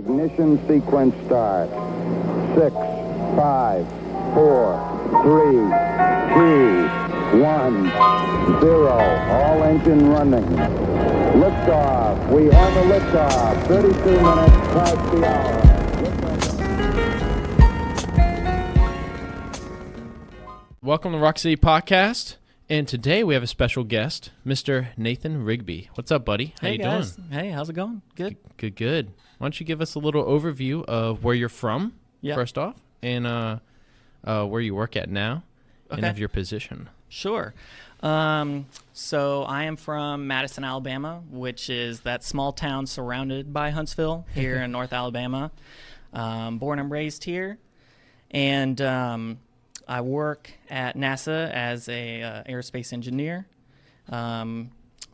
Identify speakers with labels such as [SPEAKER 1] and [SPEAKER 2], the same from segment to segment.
[SPEAKER 1] Ignition sequence start. 6, 5, 4, 3, 2, 1, 0. All engine running. Liftoff. We have a liftoff. 32 minutes past the hour.
[SPEAKER 2] Welcome to Rock City Podcast, and today we have a special guest, Mr. Nathan Rigby. What's up, buddy? How
[SPEAKER 3] Hey
[SPEAKER 2] you
[SPEAKER 3] guys.
[SPEAKER 2] doing?
[SPEAKER 3] Hey, how's it going? Good.
[SPEAKER 2] Good. Why don't you give us a little overview of where you're from, first off, and where you work at now, and of your position.
[SPEAKER 3] Sure. So I am from Madison, Alabama, which is that small town surrounded by Huntsville here in North Alabama. Born and raised here, and I work at NASA as a aerospace engineer.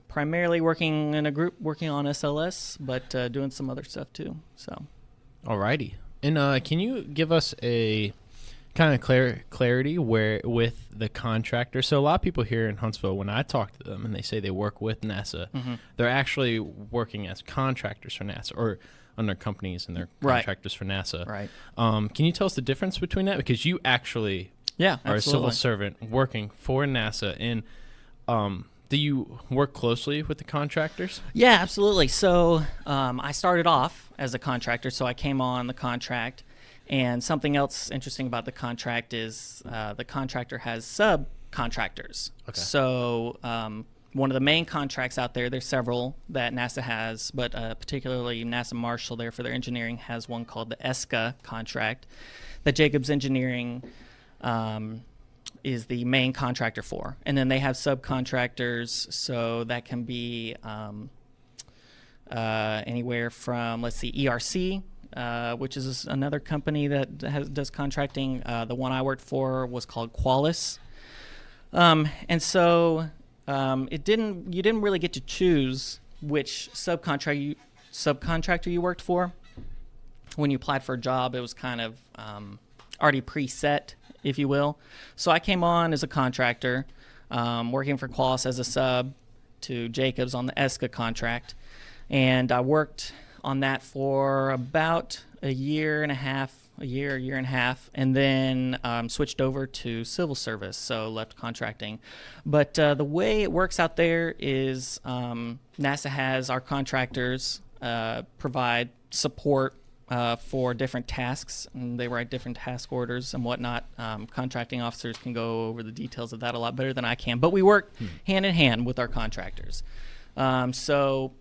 [SPEAKER 3] Primarily working in a group working on SLS, but doing some other stuff too. So,
[SPEAKER 2] Alrighty. And can you give us a kind of clarity where with the contractor? So a lot of people here in Huntsville, when I talk to them and they say they work with NASA, they're actually working as contractors for NASA or under companies and they're contractors for NASA.
[SPEAKER 3] Right.
[SPEAKER 2] Can you tell us the difference between that? Because you actually are a civil servant working for NASA, and do you work closely with the contractors?
[SPEAKER 3] Yeah, absolutely. So I started off as a contractor, so I came on the contract. And something else interesting about the contract is the contractor has subcontractors. Okay. So one of the main contracts out there, there's several that NASA has, but particularly NASA Marshall there for their engineering has one called the ESCA contract that Jacobs Engineering is the main contractor for. And then they have subcontractors, so that can be anywhere from, let's see, ERC, which is another company that does contracting. The one I worked for was called Qualys. And so you didn't really get to choose which subcontractor you worked for. When you applied for a job, it was kind of already preset, if you will. So I came on as a contractor, working for Qualys as a sub to Jacobs on the ESCA contract. And I worked on that for about a year and a half, and then switched over to civil service, so left contracting. But the way it works out there is NASA has our contractors provide support for different tasks, and they write different task orders and whatnot. Contracting officers can go over the details of that a lot better than I can, but we work hand in hand with our contractors. So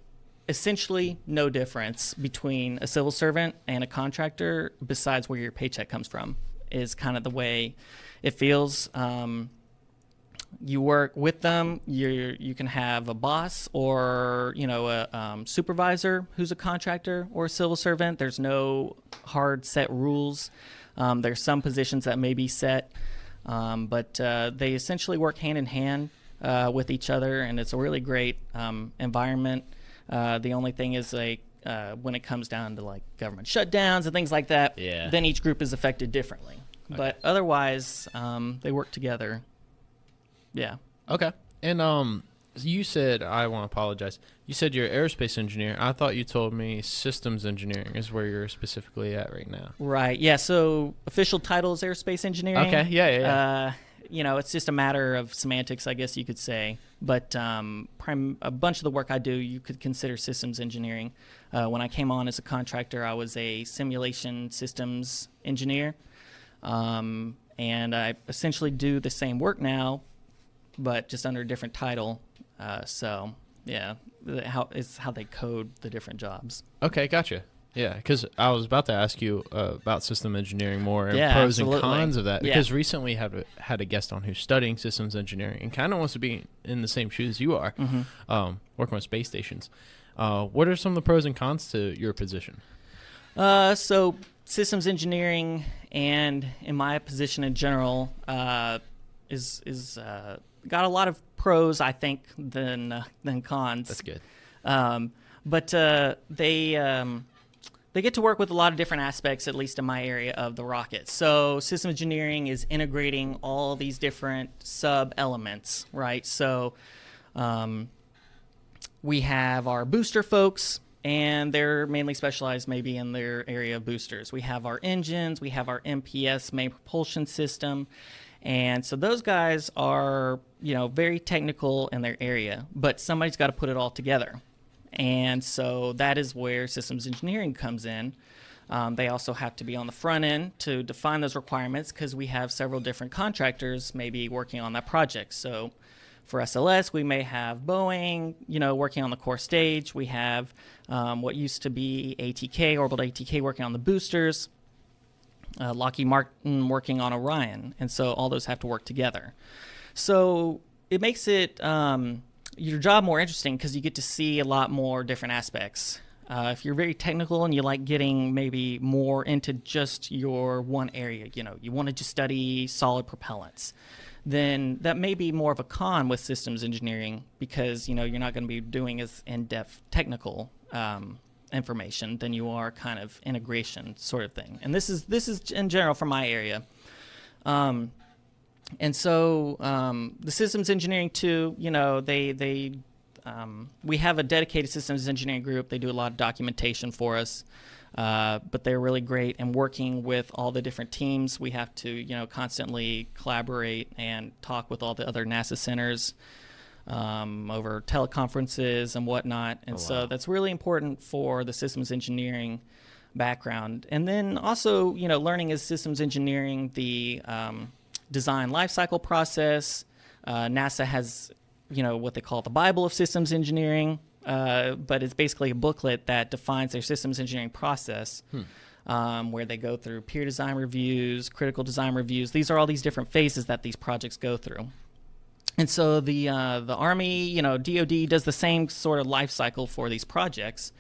[SPEAKER 3] essentially no difference between a civil servant and a contractor besides where your paycheck comes from is kind of the way it feels. You work with them, you can have a boss or a supervisor who's a contractor or a civil servant. There's no hard set rules. There's some positions that may be set, but they essentially work hand in hand with each other, and it's a really great environment. The only thing is when it comes down to like government shutdowns and things like that, then each group is affected differently. Okay. But otherwise, they work together. Yeah.
[SPEAKER 2] Okay. And you said, I want to apologize, you said you're an aerospace engineer. I thought you told me systems engineering is where you're specifically at right now.
[SPEAKER 3] Right. Yeah. So official title is aerospace engineering.
[SPEAKER 2] Okay. Yeah.
[SPEAKER 3] It's just a matter of semantics, I guess you could say. But a bunch of the work I do, you could consider systems engineering. When I came on as a contractor, I was a simulation systems engineer. And I essentially do the same work now, but just under a different title. So, yeah, it's how they code the different jobs.
[SPEAKER 2] Okay, gotcha. Yeah, because I was about to ask you about system engineering more and pros and cons of that. Because recently had a guest on who's studying systems engineering and kind of wants to be in the same shoes you are, working with space stations. What are some of the pros and cons to your position?
[SPEAKER 3] So systems engineering, and in my position in general, is got a lot of pros, I think, than cons.
[SPEAKER 2] That's good.
[SPEAKER 3] But they get to work with a lot of different aspects, at least in my area of the rocket. So system engineering is integrating all these different sub-elements, right? So we have our booster folks, and they're mainly specialized maybe in their area of boosters. We have our engines, we have our MPS, main propulsion system, and so those guys are, very technical in their area, but somebody's got to put it all together. And so that is where systems engineering comes in. They also have to be on the front end to define those requirements, because we have several different contractors maybe working on that project. So for SLS, we may have Boeing, working on the core stage. We have what used to be ATK, Orbital ATK, working on the boosters. Lockheed Martin working on Orion. And so all those have to work together. So it makes it your job more interesting, because you get to see a lot more different aspects. If you're very technical and you like getting maybe more into just your one area, you want to just study solid propellants, then that may be more of a con with systems engineering, because, you're not going to be doing as in-depth technical information than you are kind of integration sort of thing. And this is in general for my area. And so the systems engineering too, we have a dedicated systems engineering group. They do a lot of documentation for us, but they're really great. And working with all the different teams, we have to, constantly collaborate and talk with all the other NASA centers over teleconferences and whatnot. And so that's really important for the systems engineering background. And then also, learning as systems engineering, the design lifecycle process. NASA has what they call the Bible of systems engineering, but it's basically a booklet that defines their systems engineering process, where they go through peer design reviews, critical design reviews. These are all these different phases that these projects go through. And so the Army, DoD does the same sort of life cycle for these projects,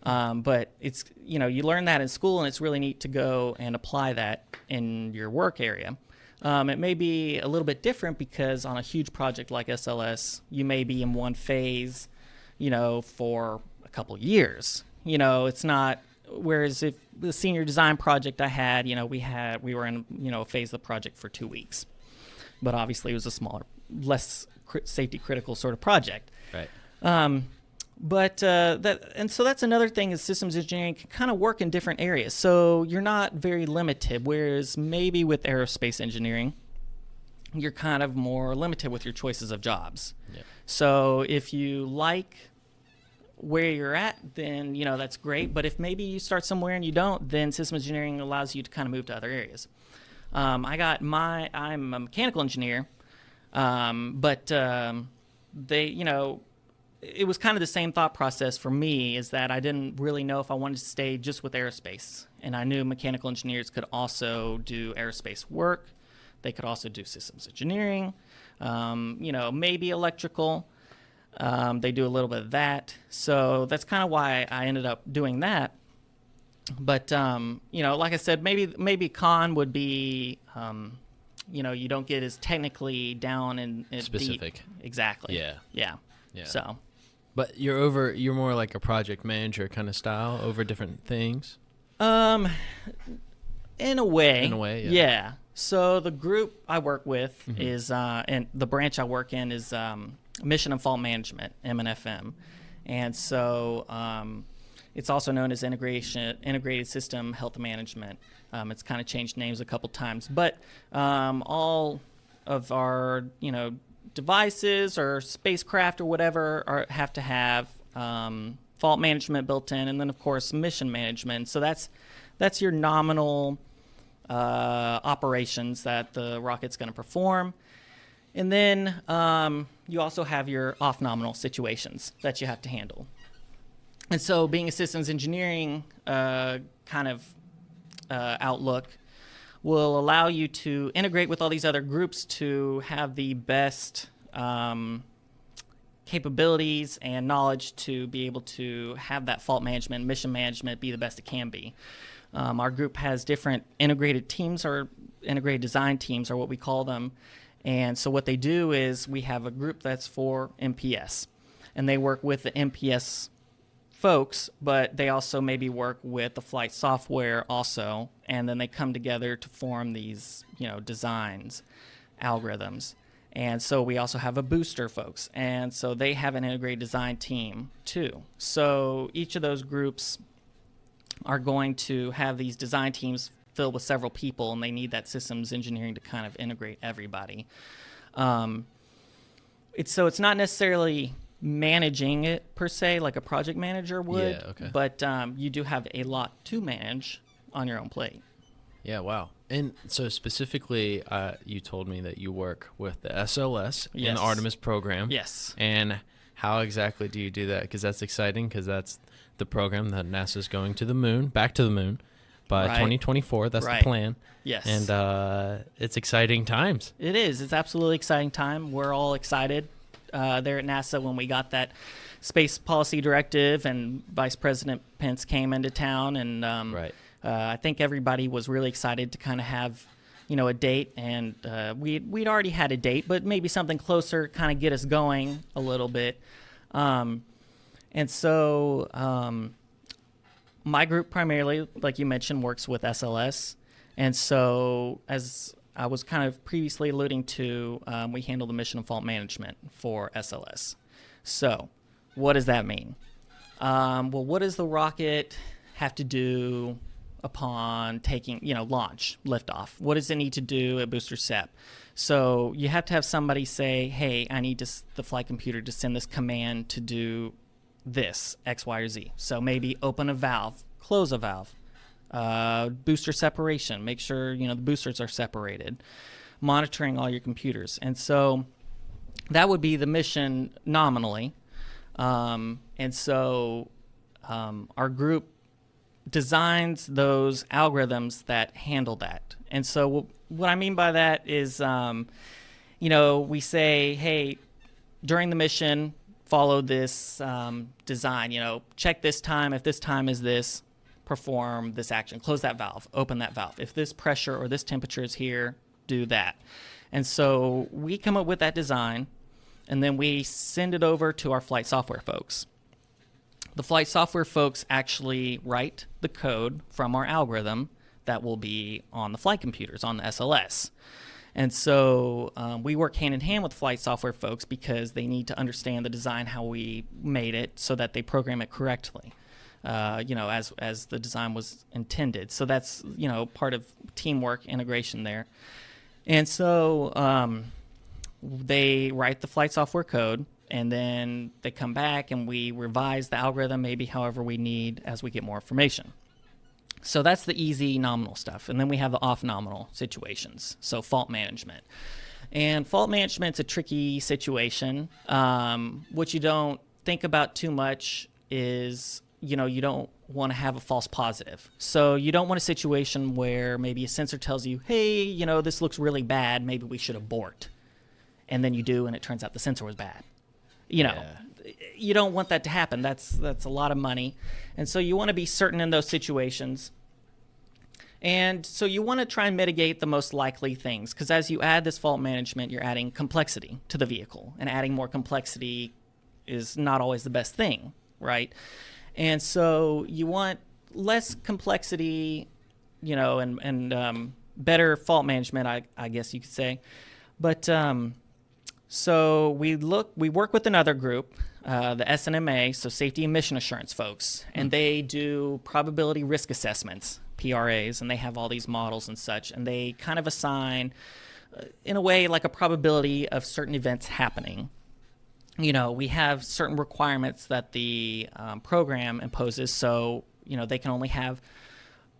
[SPEAKER 3] but it's, you learn that in school, and it's really neat to go and apply that in your work area. It may be a little bit different, because on a huge project like SLS, you may be in one phase, for a couple years. It's not. Whereas if the senior design project I had, we were in, a phase of the project for 2 weeks, but obviously it was a smaller, less safety critical sort of project.
[SPEAKER 2] Right.
[SPEAKER 3] So that's another thing, is systems engineering can kind of work in different areas. So you're not very limited, whereas maybe with aerospace engineering, you're kind of more limited with your choices of jobs.
[SPEAKER 2] Yeah.
[SPEAKER 3] So if you like where you're at, then, that's great. But if maybe you start somewhere and you don't, then systems engineering allows you to kind of move to other areas. I'm a mechanical engineer, but it was kind of the same thought process for me, is that I didn't really know if I wanted to stay just with aerospace. And I knew mechanical engineers could also do aerospace work. They could also do systems engineering, maybe electrical. They do a little bit of that. So that's kind of why I ended up doing that. But, like I said, maybe con would be, you don't get as technically down and
[SPEAKER 2] Specific.
[SPEAKER 3] Deep. Exactly.
[SPEAKER 2] Yeah.
[SPEAKER 3] So.
[SPEAKER 2] But you're more like a project manager kind of style over different things?
[SPEAKER 3] In a way.
[SPEAKER 2] Yeah.
[SPEAKER 3] So the group I work with is, and the branch I work in is Mission and Fault Management, M&FM. And so it's also known as Integrated System Health Management. It's kind of changed names a couple times. But all of our, devices or spacecraft or whatever have to have fault management built in, and then of course mission management. So that's your nominal operations that the rocket's going to perform, and then you also have your off nominal situations that you have to handle. And so being a systems engineering kind of outlook will allow you to integrate with all these other groups to have the best capabilities and knowledge to be able to have that fault management, mission management be the best it can be. Our group has different integrated teams, or integrated design teams are what we call them. And so what they do is we have a group that's for MPS, and they work with the MPS folks, but they also maybe work with the flight software also, and then they come together to form these, designs, algorithms. And so we also have a booster folks. And so they have an integrated design team too. So each of those groups are going to have these design teams filled with several people, and they need that systems engineering to kind of integrate everybody. It's not necessarily managing it per se like a project manager would, but you do have a lot to manage on your own plate.
[SPEAKER 2] Yeah, wow. And so specifically, you told me that you work with the SLS in the Artemis program.
[SPEAKER 3] Yes.
[SPEAKER 2] And how exactly do you do that? Because that's exciting, because that's the program that NASA's going to the moon, back to the moon, by 2024. That's the plan.
[SPEAKER 3] Yes.
[SPEAKER 2] And it's exciting times.
[SPEAKER 3] It is. It's absolutely exciting time. We're all excited there at NASA when we got that space policy directive and Vice President Pence came into town. And I think everybody was really excited to kind of have, a date. And we'd already had a date, but maybe something closer, kind of get us going a little bit. And so my group primarily, like you mentioned, works with SLS. And so as I was kind of previously alluding to, we handle the mission and fault management for SLS. So what does that mean? Well, what does the rocket have to do upon taking, launch, liftoff? What does it need to do at booster SEP? So you have to have somebody say, hey, I need the flight computer to send this command to do this, X, Y, or Z. So maybe open a valve, close a valve, booster separation, make sure, the boosters are separated, monitoring all your computers. And so that would be the mission nominally. And so our group designs those algorithms that handle that. And so what I mean by that is, we say, hey, during the mission, follow this design, check this time. If this time is this, perform this action, close that valve, open that valve. If this pressure or this temperature is here, do that. And so we come up with that design, and then we send it over to our flight software folks. The flight software folks actually write the code from our algorithm that will be on the flight computers, on the SLS. And so we work hand in hand with flight software folks because they need to understand the design, how we made it, so that they program it correctly, as the design was intended. So that's, part of teamwork, integration there. And so they write the flight software code, and then they come back and we revise the algorithm maybe however we need as we get more information. So that's the easy nominal stuff. And then we have the off nominal situations. So fault management. And fault management's a tricky situation. What you don't think about too much is, you don't want to have a false positive. So you don't want a situation where maybe a sensor tells you, hey, this looks really bad. Maybe we should abort. And then you do, and it turns out the sensor was bad. You don't want that to happen. That's a lot of money. And so you want to be certain in those situations. And so you want to try and mitigate the most likely things, because as you add this fault management, you're adding complexity to the vehicle, and adding more complexity is not always the best thing, right? And so you want less complexity, and better fault management, I guess you could say. But so we work with another group, the SNMA, so Safety and Mission Assurance folks, and they do probability risk assessments, PRAs, and they have all these models and such, and they kind of assign, in a way, like a probability of certain events happening. We have certain requirements that the program imposes, so, they can only have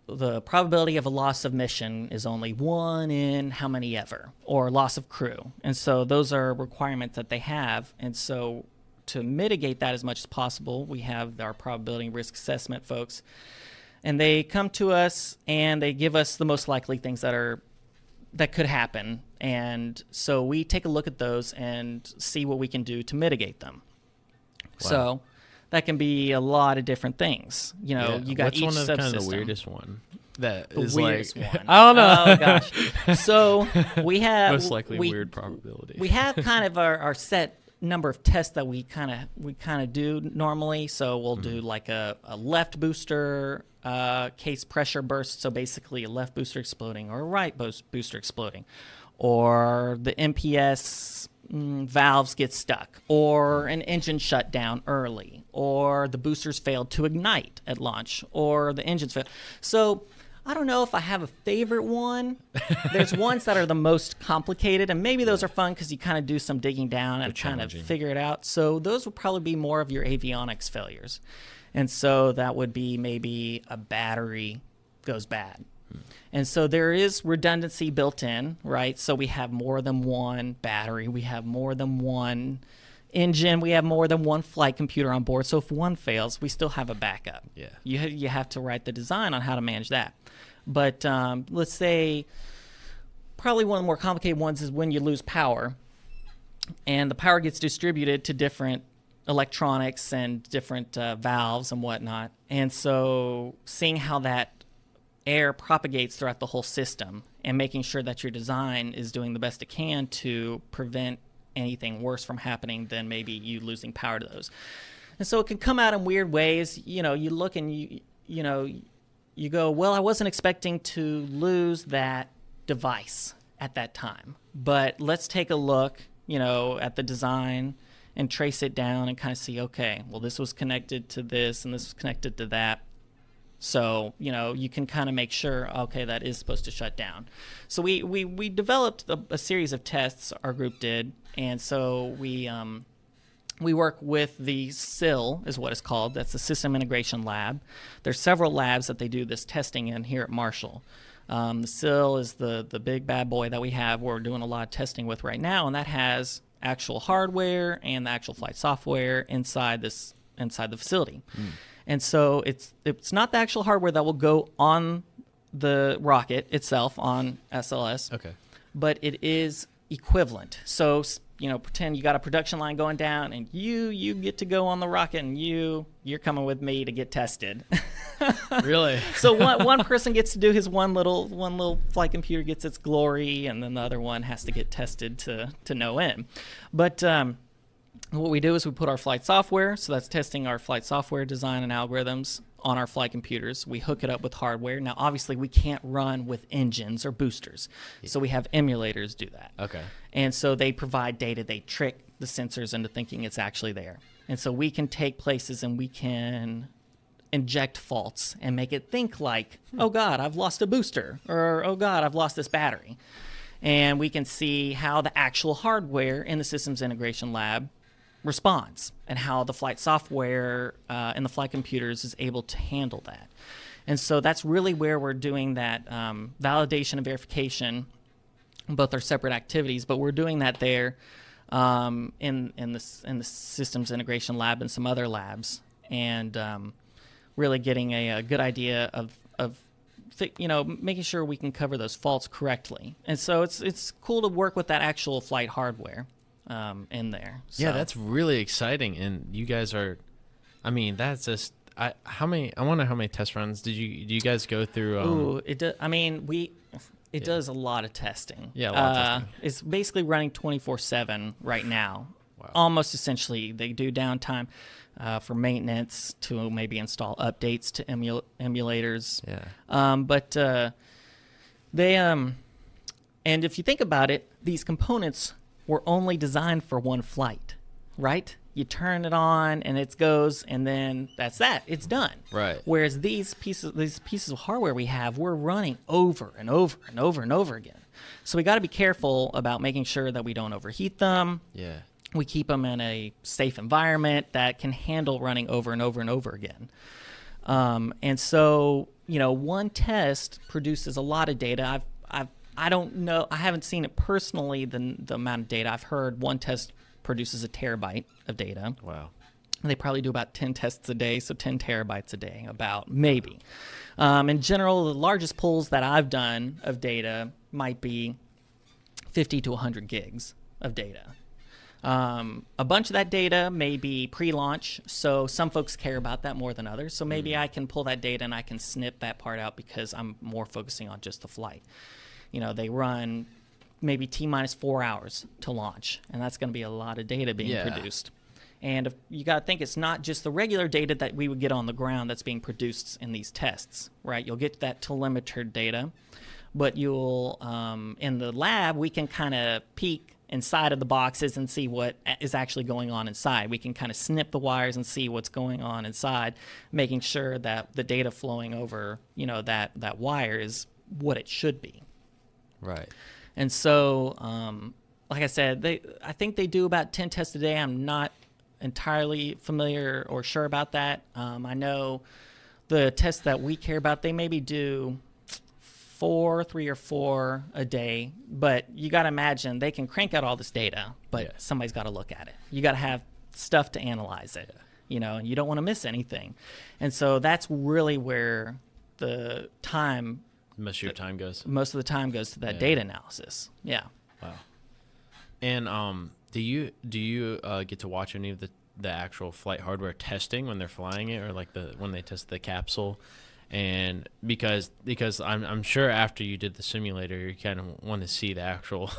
[SPEAKER 3] the probability of a loss of mission is only 1 in how many ever, or loss of crew. And so those are requirements that they have. And so to mitigate that as much as possible, we have our probability and risk assessment folks. And they come to us and they give us the most likely things that could happen. And so we take a look at those and see what we can do to mitigate them. Wow. So that can be a lot of different things. You got
[SPEAKER 2] What's
[SPEAKER 3] each
[SPEAKER 2] one of
[SPEAKER 3] subsystem.
[SPEAKER 2] kind of the weirdest one? That
[SPEAKER 3] The
[SPEAKER 2] is
[SPEAKER 3] weirdest
[SPEAKER 2] like,
[SPEAKER 3] one.
[SPEAKER 2] I don't know.
[SPEAKER 3] Oh gosh. So we have
[SPEAKER 2] Most likely weird probability.
[SPEAKER 3] We have kind of our set number of tests that we kind of do normally. So we'll do like a left booster case pressure burst. So basically a left booster exploding or a right booster exploding, or the MPS valves get stuck, or an engine shut down early, or the boosters failed to ignite at launch, or the engines failed. So I don't know if I have a favorite one. There's ones that are the most complicated, and maybe those are fun because you kind of do some digging down and kind of figure it out. So those would probably be more of your avionics failures. And so that would be maybe a battery goes bad. And so there is redundancy built in, right? So we have more than one battery. We have more than one engine. We have more than one flight computer on board. So if one fails, we still have a backup.
[SPEAKER 2] Yeah.
[SPEAKER 3] You have to write the design on how to manage that. But let's say probably one of the more complicated ones is when you lose power. And the power gets distributed to different electronics and different valves and whatnot. And so seeing how that air propagates throughout the whole system and making sure that your design is doing the best it can to prevent anything worse from happening than maybe you losing power to those. And so it can come out in weird ways. You know, you look and you go, well, I wasn't expecting to lose that device at that time, but let's take a look, at the design and trace it down and kind of see, okay, well, this was connected to this and this was connected to that. So, you can kind of make sure, okay, that is supposed to shut down. So we developed a series of tests, our group did, and so we work with the SIL, is what it's called. That's the System Integration Lab. There's several labs that they do this testing in here at Marshall. The SIL is the big bad boy that we have, we're doing a lot of testing with right now, and that has actual hardware and the actual flight software inside the facility. And so it's not the actual hardware that will go on the rocket itself on SLS.
[SPEAKER 2] Okay.
[SPEAKER 3] But it is equivalent. So, pretend you got a production line going down and you get to go on the rocket and you're coming with me to get tested.
[SPEAKER 2] Really?
[SPEAKER 3] So one person gets to do his one little flight computer gets its glory, and then the other one has to get tested to no end. But what we do is we put our flight software, so that's testing our flight software design and algorithms on our flight computers. We hook it up with hardware. Now, obviously, we can't run with engines or boosters, so we have emulators do that.
[SPEAKER 2] Okay.
[SPEAKER 3] And so they provide data. They trick the sensors into thinking it's actually there. And so we can take places and we can inject faults and make it think like, oh, God, I've lost a booster, or, oh, God, I've lost this battery. And we can see how the actual hardware in the Systems Integration Lab responds and how the flight software and the flight computers is able to handle that. And so that's really where we're doing that validation and verification. Both are separate activities, but we're doing that there in the Systems Integration Lab and some other labs, and really getting a good idea of making sure we can cover those faults correctly. And so it's cool to work with that actual flight hardware in there. So.
[SPEAKER 2] Yeah, that's really exciting. And you guys are, that's just, I wonder how many test runs do you guys go through?
[SPEAKER 3] It does. It does a lot of testing.
[SPEAKER 2] Yeah, a lot of testing.
[SPEAKER 3] It's basically running 24/7 right now.
[SPEAKER 2] Wow. Almost
[SPEAKER 3] Essentially, they do downtime for maintenance to maybe install updates to emulators.
[SPEAKER 2] Yeah.
[SPEAKER 3] But they and if you think about it, these components were only designed for one flight, right? You turn it on and it goes, and then that's that. It's done.
[SPEAKER 2] Right.
[SPEAKER 3] Whereas these pieces of hardware we have, we're running over and over and over and over again. So we got to be careful about making sure that we don't overheat them.
[SPEAKER 2] Yeah.
[SPEAKER 3] We keep them in a safe environment that can handle running over and over and over again. And so, one test produces a lot of data. I don't know. I haven't seen it personally, the amount of data. I've heard one test produces a terabyte of data.
[SPEAKER 2] Wow.
[SPEAKER 3] They probably do about 10 tests a day, so 10 terabytes a day, about maybe. In general, the largest pulls that I've done of data might be 50 to 100 gigs of data. A bunch of that data may be pre-launch, so some folks care about that more than others. So maybe I can pull that data and I can snip that part out because I'm more focusing on just the flight. They run maybe T-minus 4 hours to launch, and that's going to be a lot of data being produced. And you got to think it's not just the regular data that we would get on the ground that's being produced in these tests, right? You'll get that telemetered data, but you'll in the lab we can kind of peek inside of the boxes and see what is actually going on inside. We can kind of snip the wires and see what's going on inside, making sure that the data flowing over, that wire is what it should be.
[SPEAKER 2] Right.
[SPEAKER 3] And so, like I said, I think they do about 10 tests a day. I'm not entirely familiar or sure about that. I know the tests that we care about, they maybe do 3 or 4 a day, but you got to imagine they can crank out all this data, but somebody's got to look at it. You got to have stuff to analyze it, and you don't want to miss anything. And so that's really where the time,
[SPEAKER 2] Most of your time goes.
[SPEAKER 3] most of the time goes to that data analysis. Yeah.
[SPEAKER 2] Wow. And do you get to watch any of the actual flight hardware testing when they're flying it, or like when they test the capsule? And because I'm sure after you did the simulator, you kind of want to see the actual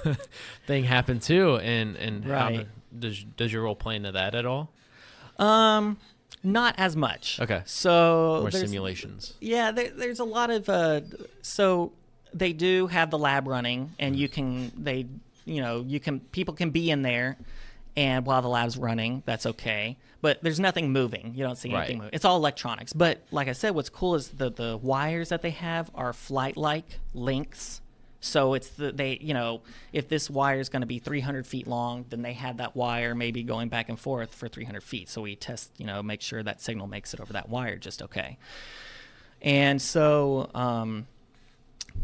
[SPEAKER 2] thing happen too. And
[SPEAKER 3] Right.
[SPEAKER 2] does your role play into that at all?
[SPEAKER 3] Not as much.
[SPEAKER 2] Okay.
[SPEAKER 3] So
[SPEAKER 2] More
[SPEAKER 3] there's-
[SPEAKER 2] simulations.
[SPEAKER 3] Yeah, there's a lot of so they do have the lab running, and people can be in there, and while the lab's running, that's okay. But there's nothing moving. You don't see anything
[SPEAKER 2] Right.
[SPEAKER 3] moving. It's all electronics. But like I said, what's cool is the wires that they have are flight-like lengths. So it's if this wire is going to be 300 feet long, then they have that wire maybe going back and forth for 300 feet. So we test, make sure that signal makes it over that wire just okay. And so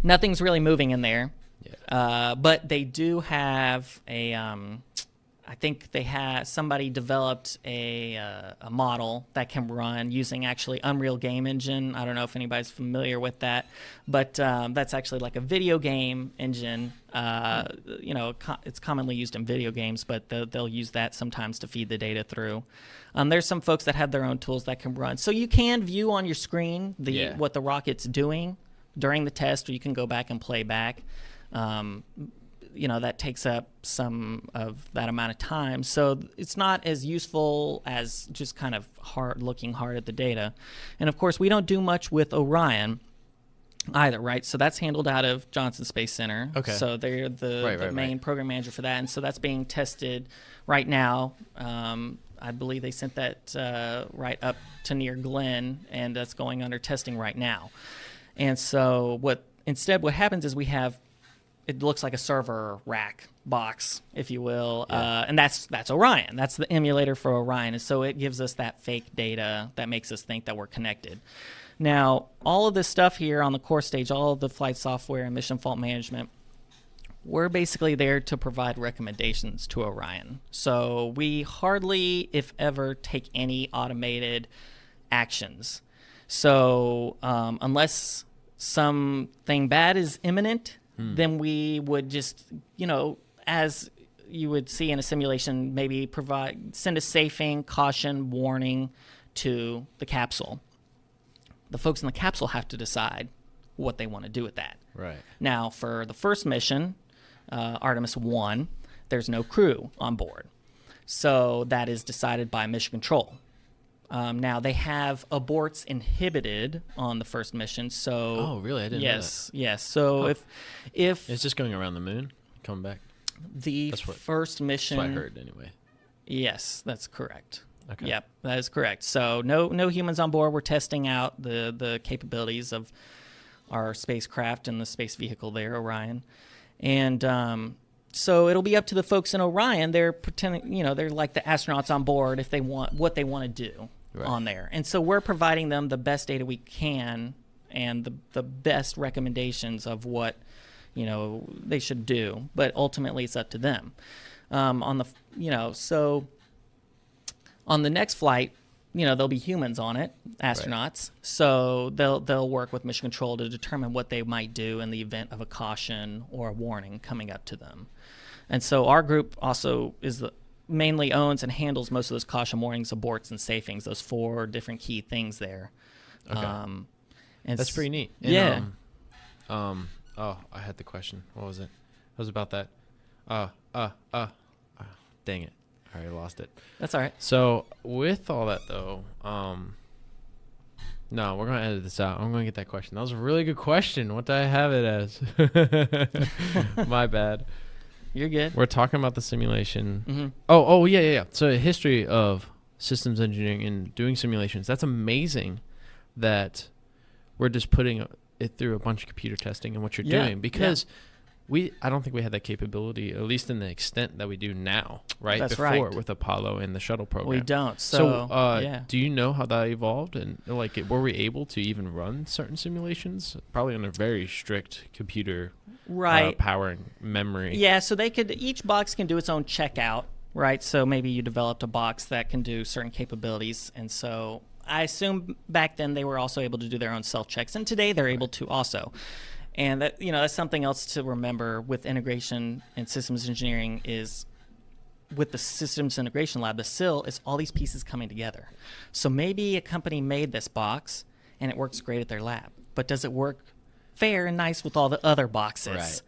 [SPEAKER 3] nothing's really moving in there.
[SPEAKER 2] Yeah.
[SPEAKER 3] But they do have I think somebody developed a model that can run using actually Unreal Game Engine. I don't know if anybody's familiar with that, but that's actually like a video game engine. It's commonly used in video games, but they'll use that sometimes to feed the data through. There's some folks that have their own tools that can run. So you can view on your screen what the rocket's doing during the test, or you can go back and play back. That takes up some of that amount of time. So it's not as useful as just kind of looking hard at the data. And of course, we don't do much with Orion either, right? So that's handled out of Johnson Space Center.
[SPEAKER 2] Okay.
[SPEAKER 3] So they're the main program manager for that. And so that's being tested right now. I believe they sent that right up to near Glenn, and that's going under testing right now. And so what happens is it looks like a server rack box, if you will, and that's Orion. That's the emulator for Orion, and so it gives us that fake data that makes us think that we're connected. Now, all of this stuff here on the core stage, all of the flight software and mission fault management, we're basically there to provide recommendations to Orion. So we hardly, if ever, take any automated actions. So unless something bad is imminent, then we would just, as you would see in a simulation, maybe send a safing, caution, warning to the capsule. The folks in the capsule have to decide what they want to do with that.
[SPEAKER 2] Right.
[SPEAKER 3] Now, for the first mission, Artemis 1, there's no crew on board. So that is decided by Mission Control. Now, they have aborts inhibited on the first mission. So
[SPEAKER 2] Oh, really? I didn't know that.
[SPEAKER 3] Yes. So if
[SPEAKER 2] It's just going around the moon, coming back.
[SPEAKER 3] the first mission,
[SPEAKER 2] That's what I heard anyway.
[SPEAKER 3] yes, that's correct.
[SPEAKER 2] Okay.
[SPEAKER 3] Yep, that is correct. So no humans on board. We're testing out the capabilities of our spacecraft and the space vehicle there, Orion, and so it'll be up to the folks in Orion. They're pretending, they're like the astronauts on board if they want what they want to do on there. And so we're providing them the best data we can and the best recommendations of what, they should do. But ultimately, it's up to them. So on the next flight, there'll be humans on it, astronauts. Right. So they'll work with Mission Control to determine what they might do in the event of a caution or a warning coming up to them. And so our group also mainly owns and handles most of those caution warnings, aborts, and safings, those 4 different key things there.
[SPEAKER 2] Okay.
[SPEAKER 3] And
[SPEAKER 2] that's pretty neat.
[SPEAKER 3] And,
[SPEAKER 2] I had the question. What was it? It was about that. Dang it. I already lost it.
[SPEAKER 3] That's all right.
[SPEAKER 2] So with all that though, No, we're gonna edit this out. I'm gonna get that question. That was a really good question. What did I have it as? My bad.
[SPEAKER 3] You're good.
[SPEAKER 2] We're talking about the simulation.
[SPEAKER 3] Mm-hmm.
[SPEAKER 2] Oh, yeah. So a history of systems engineering and doing simulations. That's amazing that we're just putting it through a bunch of computer testing and what you're doing, because I don't think we had that capability, at least in the extent that we do now, right?
[SPEAKER 3] That's
[SPEAKER 2] Before
[SPEAKER 3] right.
[SPEAKER 2] With Apollo and the shuttle program.
[SPEAKER 3] We don't.
[SPEAKER 2] Do you know how that evolved? And like, were we able to even run certain simulations? Probably on a very strict computer power and memory.
[SPEAKER 3] Yeah, so each box can do its own checkout, right? So maybe you developed a box that can do certain capabilities. And so I assume back then they were also able to do their own self-checks. And today they're able to also. And that, that's something else to remember with integration and systems engineering is with the systems integration lab, the SIL is all these pieces coming together. So maybe a company made this box and it works great at their lab, but does it work fair and nice with all the other boxes?
[SPEAKER 2] Right.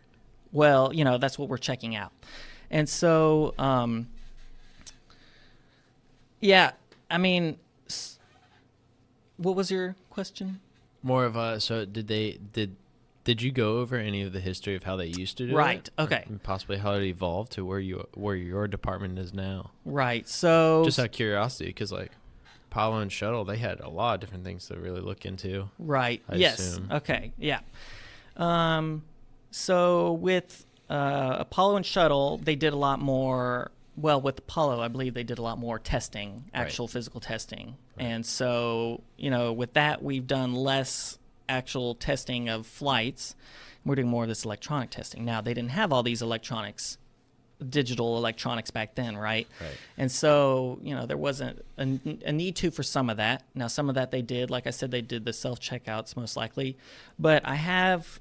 [SPEAKER 3] Well, that's what we're checking out. And so, what was your question?
[SPEAKER 2] More of a, so did you go over any of the history of how they used to do it?
[SPEAKER 3] Right. Okay.
[SPEAKER 2] And possibly how it evolved to where your department is now.
[SPEAKER 3] Right. So
[SPEAKER 2] just out of curiosity, because like Apollo and Shuttle, they had a lot of different things to really look into.
[SPEAKER 3] Right.
[SPEAKER 2] I
[SPEAKER 3] yes.
[SPEAKER 2] assume.
[SPEAKER 3] Okay. Yeah. So with Apollo and Shuttle, they did a lot more. Well, with Apollo, I believe they did a lot more testing, actual physical testing. Right. And so, with that, we've done less actual testing of flights. We're doing more of this electronic testing. Now, they didn't have all these digital electronics back then, right? And so, there wasn't a need to for some of that. Now, some of that they did. Like I said, they did the self-checkouts most likely. But I have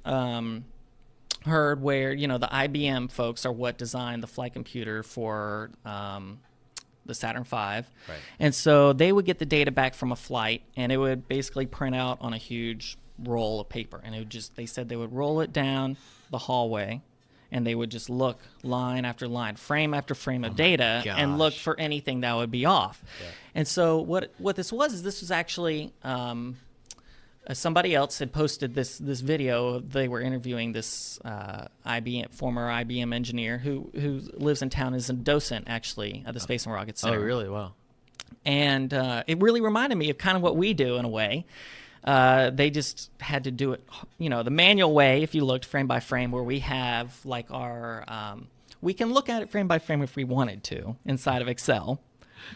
[SPEAKER 3] heard where, the IBM folks are what designed the flight computer for the Saturn V. Right. And so they would get the data back from a flight, and it would basically print out on a huge roll of paper. And they said they would roll it down the hallway, and they would just look line after line, frame after frame of data, and look for anything that would be off. Yeah. And so what this was actually somebody else had posted this video. They were interviewing this former IBM engineer who lives in town, is a docent actually at the Space and Rocket Center.
[SPEAKER 2] Oh, really? Wow.
[SPEAKER 3] And it really reminded me of kind of what we do in a way. They just had to do it, the manual way, if you looked frame by frame, where we have like our, we can look at it frame by frame if we wanted to inside of Excel.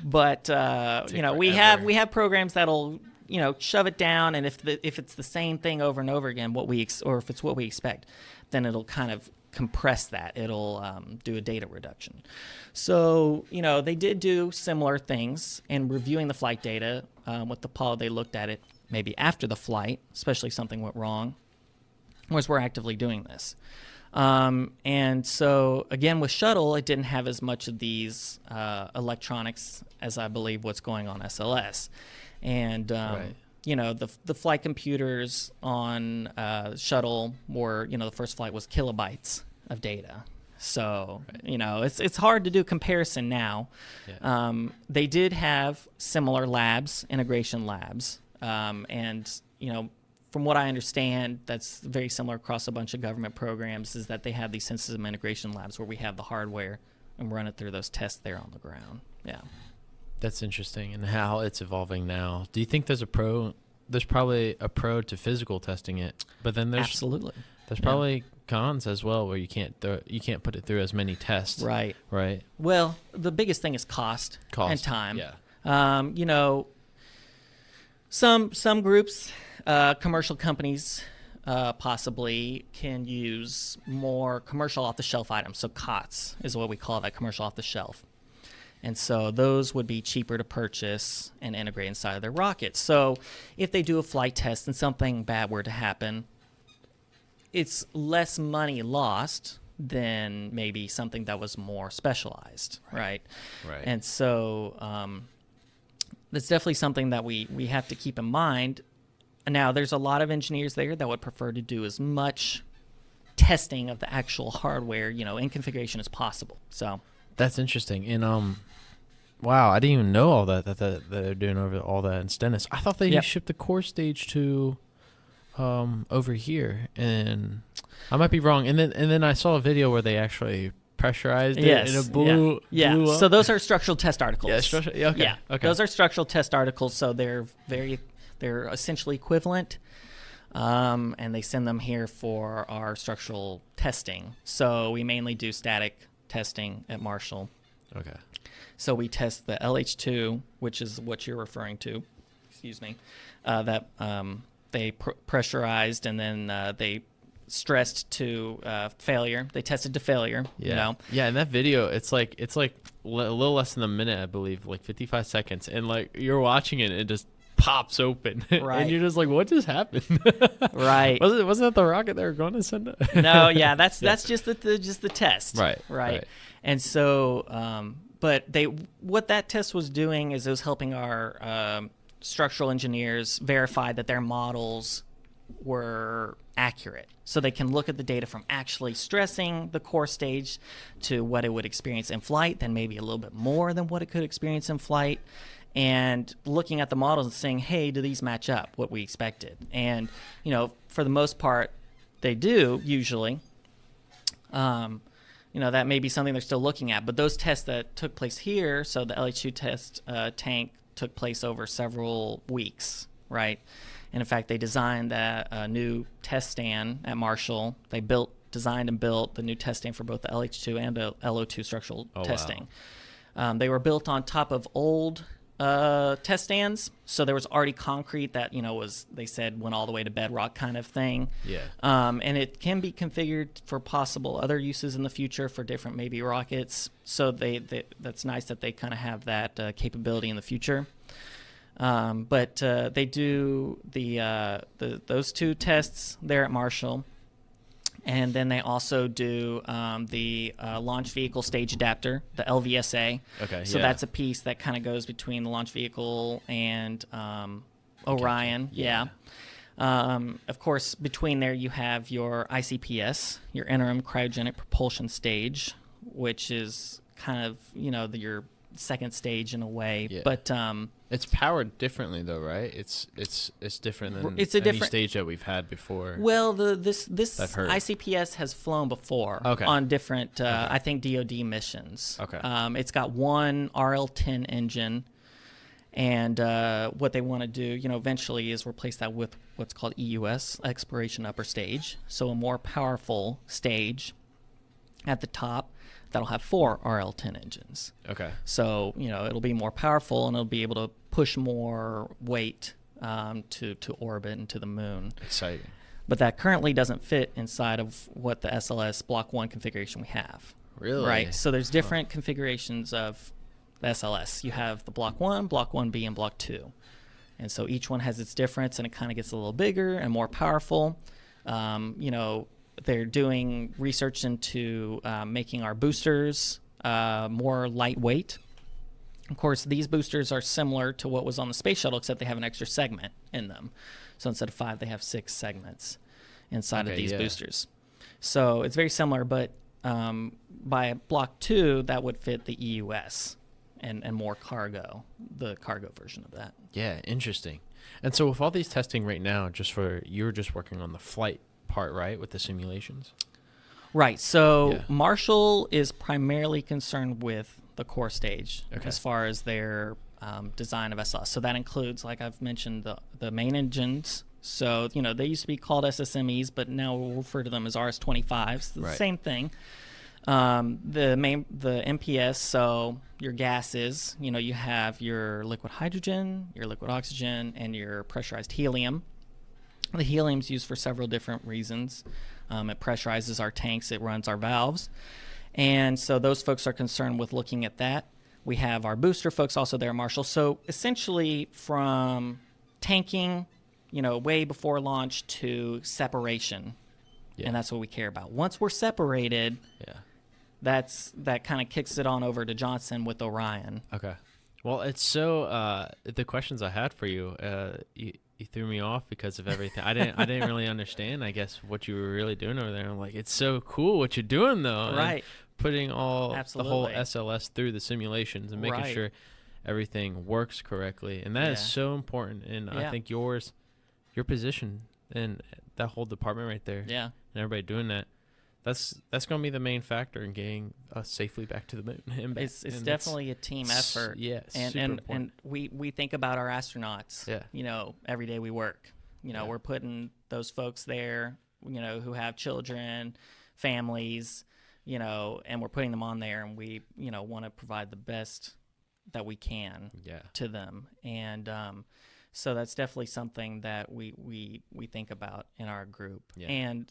[SPEAKER 3] But, we have programs that'll, shove it down. And if it's the same thing over and over again, or if it's what we expect, then it'll kind of compress that. It'll do a data reduction. So, they did do similar things in reviewing the flight data. With Apollo, they looked at it maybe after the flight, especially something went wrong, whereas we're actively doing this. And so, again, with Shuttle, it didn't have as much of these electronics as I believe what's going on SLS. And, the flight computers on Shuttle were, the first flight was kilobytes of data. So, it's hard to do comparison now. Yeah. They did have similar labs, integration labs. And, from what I understand, that's very similar across a bunch of government programs, is that they have these system integration labs where we have the hardware and run it through those tests there on the ground. Yeah.
[SPEAKER 2] That's interesting, and how it's evolving now. Do you think there's probably a pro to physical testing it, but then there's probably cons as well, where you can't put it through as many tests. Right.
[SPEAKER 3] Well, the biggest thing is cost and time.
[SPEAKER 2] Yeah.
[SPEAKER 3] Some groups, commercial companies, possibly can use more commercial off-the-shelf items. So COTS is what we call that, commercial off-the-shelf. And so those would be cheaper to purchase and integrate inside of their rockets. So if they do a flight test and something bad were to happen, it's less money lost than maybe something that was more specialized, right? And so that's definitely something that we have to keep in mind. Now, there's a lot of engineers there that would prefer to do as much testing of the actual hardware, in configuration as possible. So
[SPEAKER 2] that's interesting. And Wow, I didn't even know all that they're doing over all that in Stennis. I thought they
[SPEAKER 3] Yep.
[SPEAKER 2] shipped the core stage to over here, and I might be wrong. And then I saw a video where they actually pressurized it and it blew.
[SPEAKER 3] Yeah.
[SPEAKER 2] blew up.
[SPEAKER 3] So those are structural test articles.
[SPEAKER 2] Yeah, structure. Yeah, okay.
[SPEAKER 3] Yeah.
[SPEAKER 2] Okay.
[SPEAKER 3] Those are structural test articles, so they're essentially equivalent. And they send them here for our structural testing. So we mainly do static testing at Marshall.
[SPEAKER 2] Okay.
[SPEAKER 3] So we test the LH2, which is what you're referring to. Excuse me. That they pressurized and then they stressed to failure. They tested to failure.
[SPEAKER 2] Yeah.
[SPEAKER 3] You know.
[SPEAKER 2] Yeah, in that video, it's like a little less than a minute, I believe, like 55 seconds, and like you're watching it, and it just pops open,
[SPEAKER 3] Right.
[SPEAKER 2] and you're just like, what just happened?
[SPEAKER 3] Right.
[SPEAKER 2] Wasn't that the rocket they were going to send?
[SPEAKER 3] No, yeah, that's just the test.
[SPEAKER 2] Right.
[SPEAKER 3] And so, but what that test was doing is it was helping our structural engineers verify that their models were accurate, so they can look at the data from actually stressing the core stage to what it would experience in flight, then maybe a little bit more than what it could experience in flight, and looking at the models and saying, hey, do these match up what we expected? And for the most part, they do usually. That may be something they're still looking at, but those tests that took place here, so the LH2 test tank took place over several weeks, right? And in fact, they designed that new test stand at Marshall. They designed and built the new test stand for both the LH2 and the LO2 structural testing. Wow. They were built on top of old test stands, so there was already concrete that they said went all the way to bedrock kind of thing.
[SPEAKER 2] Yeah.
[SPEAKER 3] And it can be configured for possible other uses in the future for different maybe rockets. So that's nice that they kind of have that capability in the future. But they do those two tests there at Marshall. And then they also do the launch vehicle stage adapter, the LVSA.
[SPEAKER 2] Okay.
[SPEAKER 3] So
[SPEAKER 2] yeah.
[SPEAKER 3] that's a piece that kind of goes between the launch vehicle and Orion.
[SPEAKER 2] Okay.
[SPEAKER 3] Yeah. Of course, between there you have your ICPS, your interim cryogenic propulsion stage, which is kind of your second stage in a way.
[SPEAKER 2] Yeah.
[SPEAKER 3] But
[SPEAKER 2] it's powered differently though, right? It's different than
[SPEAKER 3] It's a
[SPEAKER 2] any
[SPEAKER 3] different
[SPEAKER 2] stage that we've had before.
[SPEAKER 3] well, this
[SPEAKER 2] I've heard.
[SPEAKER 3] ICPS has flown before
[SPEAKER 2] Okay.
[SPEAKER 3] on different, I think, DoD missions.
[SPEAKER 2] Okay.
[SPEAKER 3] It's got one RL-10 engine, and what they want to do, eventually is replace that with what's called EUS, Exploration Upper Stage, so a more powerful stage at the top that'll have 4 RL-10 engines.
[SPEAKER 2] Okay.
[SPEAKER 3] So, it'll be more powerful and it'll be able to push more weight to orbit and to the moon.
[SPEAKER 2] Exciting.
[SPEAKER 3] But that currently doesn't fit inside of what the SLS Block 1 configuration we have.
[SPEAKER 2] Really?
[SPEAKER 3] Right. So there's different configurations of the SLS. You have the Block 1, Block 1B, and Block 2. And so each one has its difference, and it kind of gets a little bigger and more powerful. They're doing research into making our boosters more lightweight. Of course, these boosters are similar to what was on the space shuttle, except they have an extra segment in them. So instead of 5, they have 6 segments inside of these boosters. So it's very similar, but by Block 2, that would fit the EUS and more cargo, the cargo version of that.
[SPEAKER 2] Yeah, interesting. And so with all these testing right now, you're just working on the flight part, right, with the simulations?
[SPEAKER 3] Right. So Marshall is primarily concerned with the core stage as far as their design of SLS. So that includes, like I've mentioned, the main engines. So, they used to be called SSMEs, but now we'll refer to them as RS-25s. The same thing. The MPS, so your gases, you have your liquid hydrogen, your liquid oxygen, and your pressurized helium. The helium's used for several different reasons. It pressurizes our tanks, it runs our valves. And so those folks are concerned with looking at that. We have our booster folks also there at Marshall. So essentially from tanking, way before launch to separation. Yeah. And that's what we care about. Once we're separated, that kind of kicks it on over to Johnson with Orion.
[SPEAKER 2] Okay. Well, it's so the questions I had for you, you threw me off because of everything. I didn't really understand, I guess, what you were really doing over there. I'm like, it's so cool what you're doing though.
[SPEAKER 3] Right.
[SPEAKER 2] putting all the whole
[SPEAKER 3] Absolutely.
[SPEAKER 2] SLS through the simulations and making
[SPEAKER 3] Right.
[SPEAKER 2] sure everything works correctly, and that is
[SPEAKER 3] Yeah.
[SPEAKER 2] so important. And I
[SPEAKER 3] Yeah.
[SPEAKER 2] think your position and that whole department right there,
[SPEAKER 3] Yeah.
[SPEAKER 2] and everybody doing that, that's going to be the main factor in getting us safely back to the moon. And back.
[SPEAKER 3] It's
[SPEAKER 2] And
[SPEAKER 3] definitely a team effort.
[SPEAKER 2] Yeah,
[SPEAKER 3] and
[SPEAKER 2] super
[SPEAKER 3] and,
[SPEAKER 2] important.
[SPEAKER 3] and we think about our astronauts.
[SPEAKER 2] Yeah.
[SPEAKER 3] You know, every day we work. You know,
[SPEAKER 2] Yeah.
[SPEAKER 3] we're putting those folks there. You know, who have children, families. You know, and we're putting them on there, and we want to provide the best that we can
[SPEAKER 2] Yeah.
[SPEAKER 3] to them. And so that's definitely something that we think about in our group.
[SPEAKER 2] Yeah.
[SPEAKER 3] And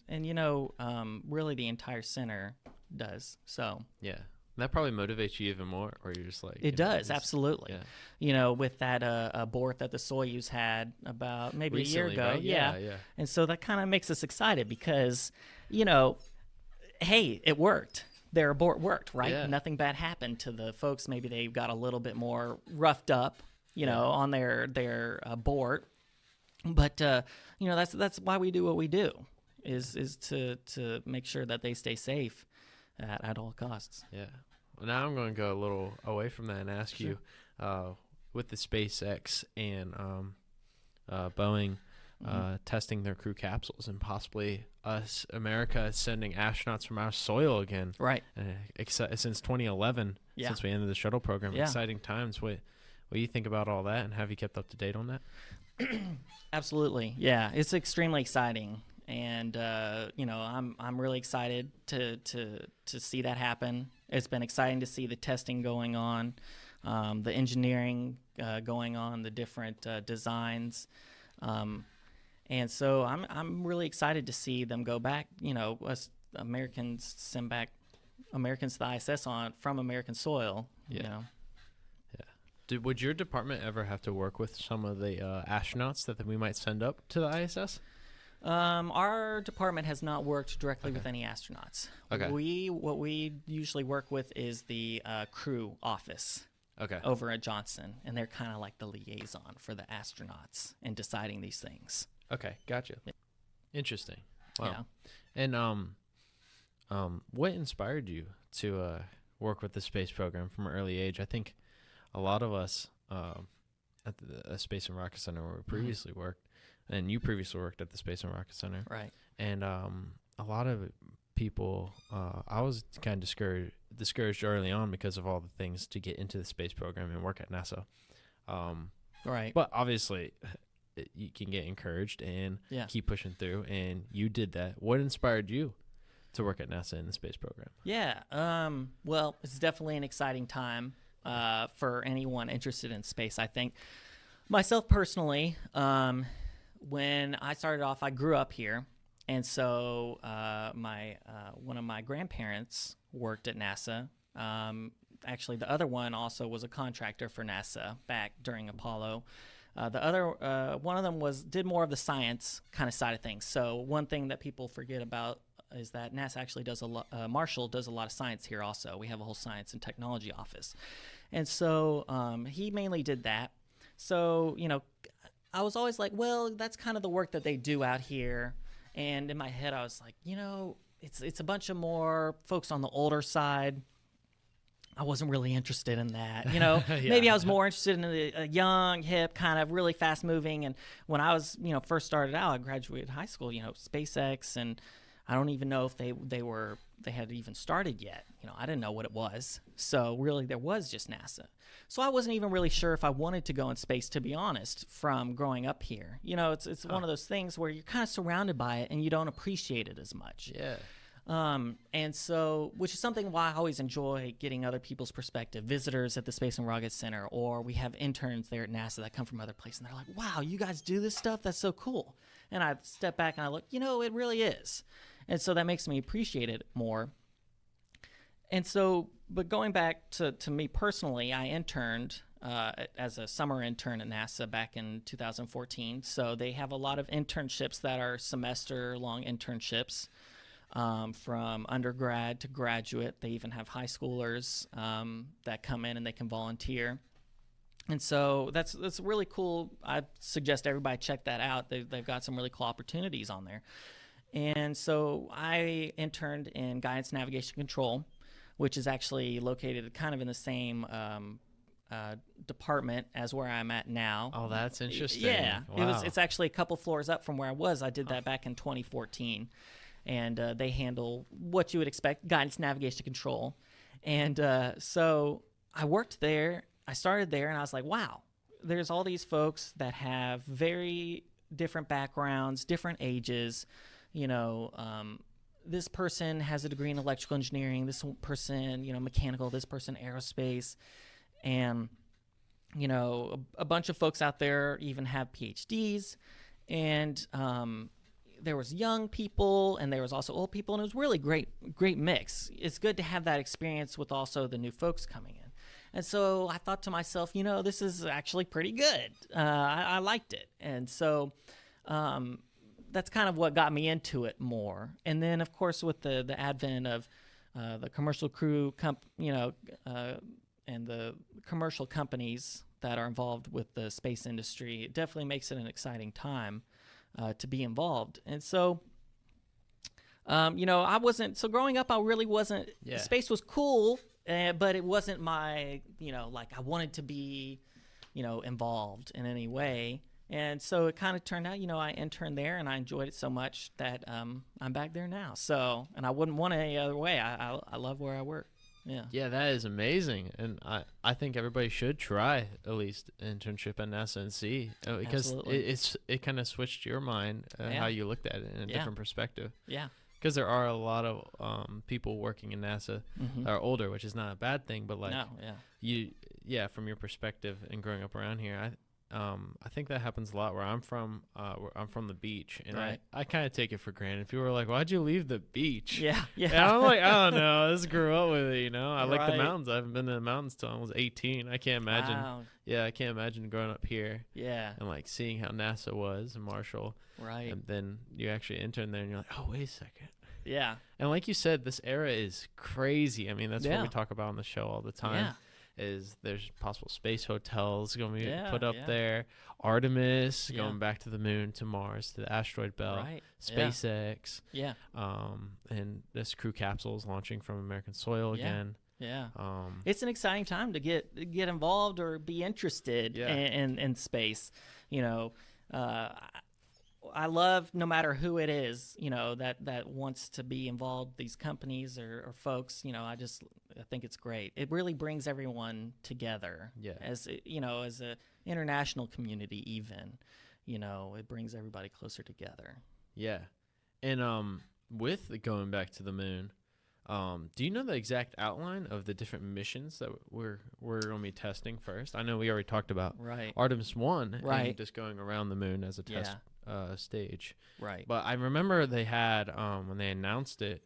[SPEAKER 3] really the entire center does. So
[SPEAKER 2] Yeah. That probably motivates you even more, or you're just like
[SPEAKER 3] it does, absolutely.
[SPEAKER 2] Yeah.
[SPEAKER 3] You know, with that abort that the Soyuz had about maybe
[SPEAKER 2] Recently,
[SPEAKER 3] a year ago.
[SPEAKER 2] right? Yeah.
[SPEAKER 3] And so that kind of makes us excited because, hey, it worked. Their abort worked, right?
[SPEAKER 2] Yeah.
[SPEAKER 3] Nothing bad happened to the folks. Maybe they got a little bit more roughed up, on their abort. But that's why we do what we do, is to make sure that they stay safe at all costs.
[SPEAKER 2] Yeah. Well, now I'm going to go a little away from that and ask you, with the SpaceX and Boeing testing their crew capsules and possibly America sending astronauts from our soil again.
[SPEAKER 3] Right.
[SPEAKER 2] Since 2011,
[SPEAKER 3] Yeah.
[SPEAKER 2] since we ended the shuttle program.
[SPEAKER 3] Yeah.
[SPEAKER 2] Exciting times. What do you think about all that, and have you kept up to date on that?
[SPEAKER 3] Absolutely, yeah. It's extremely exciting, and I'm really excited to see that happen. It's been exciting to see the testing going on, the engineering going on, the different designs, and so I'm really excited to see them go back. Us Americans send back Americans to the ISS from American soil.
[SPEAKER 2] Yeah. Would your department ever have to work with some of the astronauts that we might send up to the ISS?
[SPEAKER 3] Our department has not worked directly with any astronauts.
[SPEAKER 2] Okay.
[SPEAKER 3] What we usually work with is the crew office
[SPEAKER 2] Okay.
[SPEAKER 3] over at Johnson, and they're kind of like the liaison for the astronauts in deciding these things.
[SPEAKER 2] Okay. Gotcha. Interesting.
[SPEAKER 3] Yeah.
[SPEAKER 2] Wow. And what inspired you to work with the space program from an early age? I think a lot of us at the Space and Rocket Center where we previously worked, and you previously worked at the Space and Rocket Center,
[SPEAKER 3] Right.
[SPEAKER 2] and a lot of people, I was kind of discouraged early on because of all the things to get into the space program and work at NASA.
[SPEAKER 3] Right.
[SPEAKER 2] But obviously, you can get encouraged and
[SPEAKER 3] Yeah.
[SPEAKER 2] keep pushing through, and you did that. What inspired you to work at NASA in the space program?
[SPEAKER 3] Yeah. Well, it's definitely an exciting time for anyone interested in space, I think. Myself personally, when I started off, I grew up here. And so one of my grandparents worked at NASA. Actually, the other one also was a contractor for NASA back during Apollo. The other one of them did more of the science kind of side of things. So one thing that people forget about is that NASA actually does Marshall does a lot of science here also. We have a whole science and technology office. And so he mainly did that. So, I was always like, well, that's kind of the work that they do out here. And in my head, I was like, it's a bunch of more folks on the older side. I wasn't really interested in that. Maybe I was more interested in a young, hip, kind of really fast moving. And when I was, first started out, I graduated high school, SpaceX, and I don't even know if they had even started yet. I didn't know what it was. So really there was just NASA. So I wasn't even really sure if I wanted to go in space, to be honest, from growing up here. It's one of those things where you're kind of surrounded by it and you don't appreciate it as much.
[SPEAKER 2] Yeah.
[SPEAKER 3] And so, which is something why I always enjoy getting other people's perspective, visitors at the Space and Rocket Center, or we have interns there at NASA that come from other places, and they're like, wow, you guys do this stuff? That's so cool. And I step back and I look, it really is. And so that makes me appreciate it more. And so, but going back to me personally, I interned as a summer intern at NASA back in 2014. So they have a lot of internships that are semester-long internships. From undergrad to graduate. They even have high schoolers that come in and they can volunteer. And so that's really cool. I suggest everybody check that out. They've got some really cool opportunities on there. And so I interned in guidance, navigation, control, which is actually located kind of in the same department as where I'm at now.
[SPEAKER 2] Oh, that's interesting.
[SPEAKER 3] Yeah,
[SPEAKER 2] Wow.
[SPEAKER 3] it's actually a couple floors up from where I was. I did that back in 2014, and they handle what you would expect: guidance, navigation, control. And so I worked there. I started there, and I was like, wow, there's all these folks that have very different backgrounds, different ages. You know, this person has a degree in electrical engineering. This person, mechanical. This person, aerospace. And, a bunch of folks out there even have PhDs, and there was young people, and there was also old people, and it was really great mix. It's good to have that experience with also the new folks coming in. And so I thought to myself, this is actually pretty good. I liked it. And so that's kind of what got me into it more. And then, of course, with the advent of the commercial crew, and the commercial companies that are involved with the space industry, it definitely makes it an exciting time to be involved. And so, growing up, I really wasn't, space was cool, but it wasn't my, I wanted to be, involved in any way. And so it kind of turned out, I interned there and I enjoyed it so much that I'm back there now. So, and I wouldn't want it any other way. I love where I work. Yeah.
[SPEAKER 2] Yeah, that is amazing, and I think everybody should try at least internship at NASA and see, because it kind of switched your mind how you looked at it in a different perspective.
[SPEAKER 3] Yeah.
[SPEAKER 2] Because there are a lot of people working in NASA that are older, which is not a bad thing, but from your perspective and growing up around here, I think that happens a lot where I'm from. I'm from the beach, and
[SPEAKER 3] right.
[SPEAKER 2] I kind of take it for granted. People are like, "Why'd you leave the beach?"
[SPEAKER 3] Yeah.
[SPEAKER 2] And I'm like, "I don't know. I just grew up with it, I like the
[SPEAKER 3] Right.
[SPEAKER 2] mountains. I haven't been to the mountains till I was 18. I can't imagine.
[SPEAKER 3] Wow.
[SPEAKER 2] Yeah, I can't imagine growing up here
[SPEAKER 3] Yeah.
[SPEAKER 2] and like seeing how NASA was and Marshall.
[SPEAKER 3] Right.
[SPEAKER 2] And then you actually intern there, and you're like, "Oh, wait a second."
[SPEAKER 3] Yeah.
[SPEAKER 2] And like you said, this era is crazy. I mean, that's what
[SPEAKER 3] Yeah.
[SPEAKER 2] we talk about on the show all the time.
[SPEAKER 3] Yeah.
[SPEAKER 2] Is there's possible space hotels going to be
[SPEAKER 3] Yeah,
[SPEAKER 2] put up
[SPEAKER 3] yeah.
[SPEAKER 2] there, Artemis
[SPEAKER 3] Yeah.
[SPEAKER 2] going back to the moon, to Mars, to the asteroid belt,
[SPEAKER 3] Right.
[SPEAKER 2] SpaceX,
[SPEAKER 3] Yeah.
[SPEAKER 2] and this crew capsules launching from American soil
[SPEAKER 3] Yeah.
[SPEAKER 2] again.
[SPEAKER 3] Yeah.
[SPEAKER 2] Um,
[SPEAKER 3] It's an exciting time to get involved or be interested
[SPEAKER 2] Yeah.
[SPEAKER 3] in space. I love, no matter who it is, that wants to be involved, these companies or folks, I think it's great. It really brings everyone together.
[SPEAKER 2] Yeah.
[SPEAKER 3] As a international community, even, it brings everybody closer together.
[SPEAKER 2] yeah, and with the going back to the moon, do you know the exact outline of the different missions that we're going to be testing first? I know we already talked about
[SPEAKER 3] Right.
[SPEAKER 2] Artemis 1
[SPEAKER 3] Right.
[SPEAKER 2] and just going around the moon as a test stage.
[SPEAKER 3] Right.
[SPEAKER 2] But I remember they had, when they announced it,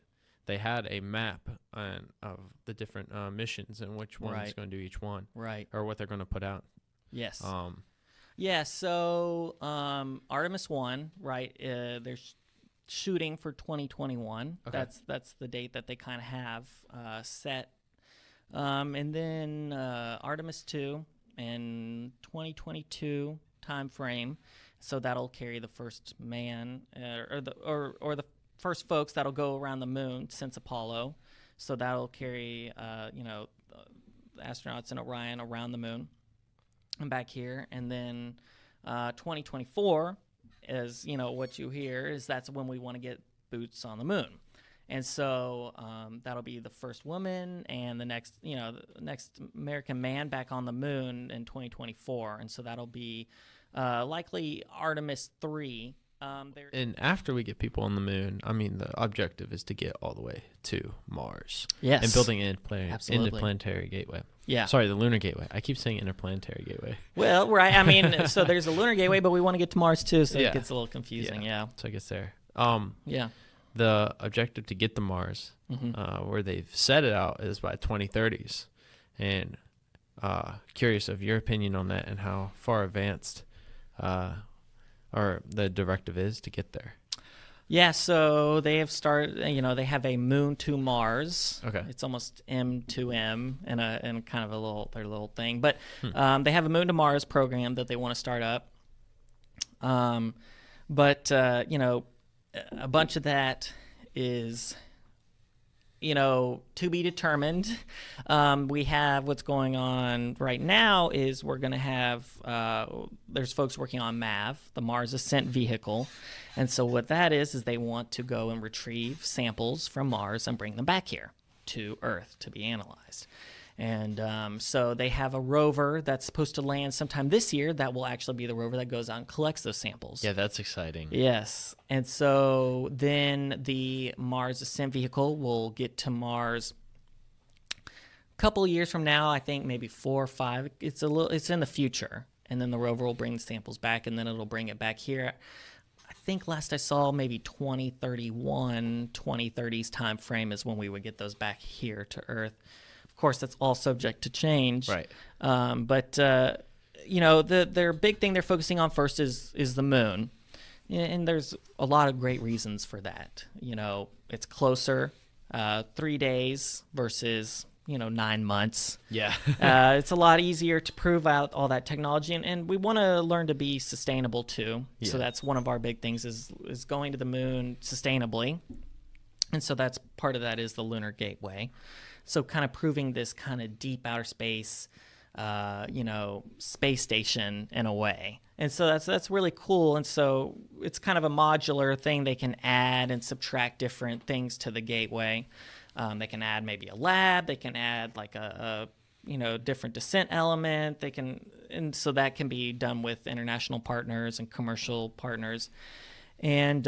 [SPEAKER 2] they had a map of the different missions and which one's
[SPEAKER 3] Right.
[SPEAKER 2] going to do each one,
[SPEAKER 3] Right.
[SPEAKER 2] or what they're going to put out.
[SPEAKER 3] Yes.
[SPEAKER 2] Yeah.
[SPEAKER 3] So Artemis 1, right? They're shooting for 2021.
[SPEAKER 2] Okay.
[SPEAKER 3] That's the date that they kind of have set. And then Artemis 2 in 2022 time frame. So that'll carry the first man or the first folks that'll go around the moon since Apollo. So that'll carry the astronauts in Orion around the moon and back here. And then 2024 is, what you hear is that's when we want to get boots on the moon. And so that'll be the first woman and the next American man back on the moon in 2024. And so that'll be likely Artemis 3.
[SPEAKER 2] And after we get people on the moon, I mean, the objective is to get all the way to Mars.
[SPEAKER 3] Yes.
[SPEAKER 2] And building an
[SPEAKER 3] Absolutely.
[SPEAKER 2] interplanetary gateway.
[SPEAKER 3] Yeah.
[SPEAKER 2] Sorry, the lunar gateway. I keep saying interplanetary gateway.
[SPEAKER 3] Well, right. I mean, so there's a lunar gateway, but we want to get to Mars too, so
[SPEAKER 2] Yeah.
[SPEAKER 3] it gets a little confusing. Yeah.
[SPEAKER 2] So I guess there.
[SPEAKER 3] Yeah.
[SPEAKER 2] The objective to get to Mars, where they've set it out, is by 2030s. And curious of your opinion on that and how far advanced or the directive is to get there.
[SPEAKER 3] Yeah, so they have started, they have a moon to Mars.
[SPEAKER 2] Okay.
[SPEAKER 3] It's almost M to M and kind of their little thing. But they have a moon to Mars program that they want to start up. But a bunch of that is to be determined. We have what's going on right now is we're going to have, there's folks working on MAV, the Mars Ascent Vehicle. And so what that is they want to go and retrieve samples from Mars and bring them back here to Earth to be analyzed. And so they have a rover that's supposed to land sometime this year that will actually be the rover that goes out and collects those samples.
[SPEAKER 2] Yeah, that's exciting.
[SPEAKER 3] Yes. And so then the Mars Ascent Vehicle will get to Mars a couple of years from now, I think maybe 4 or 5. It's in the future. And then the rover will bring the samples back, and then it'll bring it back here. I think last I saw maybe 2031, 2030s time frame is when we would get those back here to Earth. Of course, that's all subject to change.
[SPEAKER 2] Right.
[SPEAKER 3] But their big thing they're focusing on first is the moon. And there's a lot of great reasons for that. It's closer, 3 days versus, 9 months.
[SPEAKER 2] Yeah.
[SPEAKER 3] It's a lot easier to prove out all that technology. And we want to learn to be sustainable, too.
[SPEAKER 2] Yeah.
[SPEAKER 3] So that's one of our big things is going to the moon sustainably. And so that's part of that is the Lunar Gateway. So kind of proving this kind of deep outer space, space station in a way. And so that's really cool. And so it's kind of a modular thing. They can add and subtract different things to the gateway. They can add maybe a lab. They can add like a different descent element. And so that can be done with international partners and commercial partners. And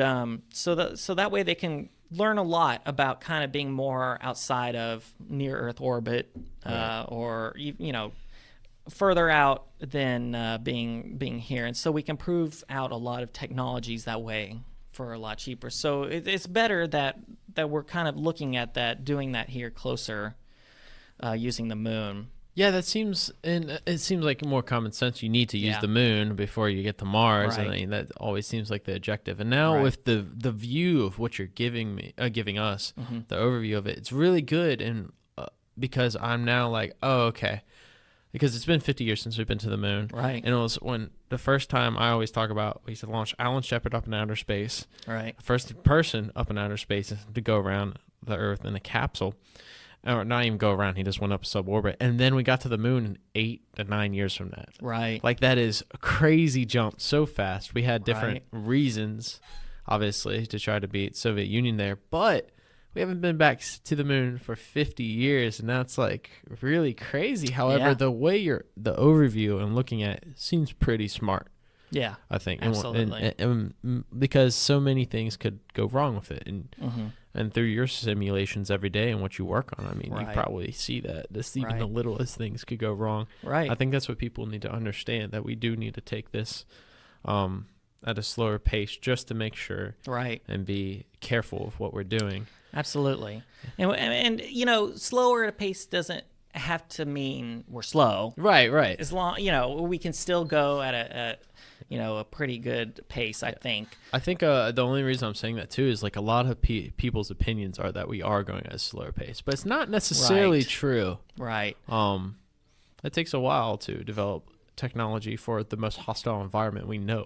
[SPEAKER 3] so that way they can learn a lot about kind of being more outside of near Earth orbit,
[SPEAKER 2] Right.
[SPEAKER 3] or further out than being here. And so we can prove out a lot of technologies that way for a lot cheaper. So it's better that we're kind of looking at that, doing that here closer, using the moon.
[SPEAKER 2] Yeah, that seems, and it seems like more common sense. You need to use
[SPEAKER 3] Yeah.
[SPEAKER 2] the moon before you get to Mars, and
[SPEAKER 3] Right.
[SPEAKER 2] I mean, that always seems like the objective. And now
[SPEAKER 3] Right.
[SPEAKER 2] with the view of what you're giving us,
[SPEAKER 3] Mm-hmm.
[SPEAKER 2] the overview of it, it's really good. And because I'm now like, oh, okay, because it's been 50 years since we've been to the moon,
[SPEAKER 3] Right.
[SPEAKER 2] And it was when the first time I always talk about we used to launch Alan Shepard up in outer space,
[SPEAKER 3] Right.
[SPEAKER 2] first person up in outer space to go around the Earth in a capsule. Or not even go around, he just went up suborbit. And then we got to the moon 8 to 9 years from that.
[SPEAKER 3] Right.
[SPEAKER 2] Like, that is a crazy jump so fast. We had different
[SPEAKER 3] Right.
[SPEAKER 2] reasons, obviously, to try to beat Soviet Union there. But we haven't been back to the moon for 50 years, and that's, like, really crazy. However,
[SPEAKER 3] Yeah.
[SPEAKER 2] the way the overview and looking at it seems pretty smart,
[SPEAKER 3] Yeah.
[SPEAKER 2] I think.
[SPEAKER 3] Absolutely.
[SPEAKER 2] And because so many things could go wrong with it. And
[SPEAKER 3] Mm-hmm.
[SPEAKER 2] and through your simulations every day and what you work on, I mean, you
[SPEAKER 3] Right.
[SPEAKER 2] probably see that even the
[SPEAKER 3] Right.
[SPEAKER 2] littlest things could go wrong.
[SPEAKER 3] Right.
[SPEAKER 2] I think that's what people need to understand, that we do need to take this at a slower pace just to make sure
[SPEAKER 3] Right.
[SPEAKER 2] and be careful of what we're doing.
[SPEAKER 3] Absolutely. And slower at a pace doesn't have to mean we're slow.
[SPEAKER 2] Right.
[SPEAKER 3] As long, we can still go at a pretty good pace, I think.
[SPEAKER 2] I think the only reason I'm saying that too is like a lot of people's opinions are that we are going at a slower pace, but it's not necessarily
[SPEAKER 3] Right.
[SPEAKER 2] true.
[SPEAKER 3] Right.
[SPEAKER 2] It takes a while to develop technology for the most hostile environment we know.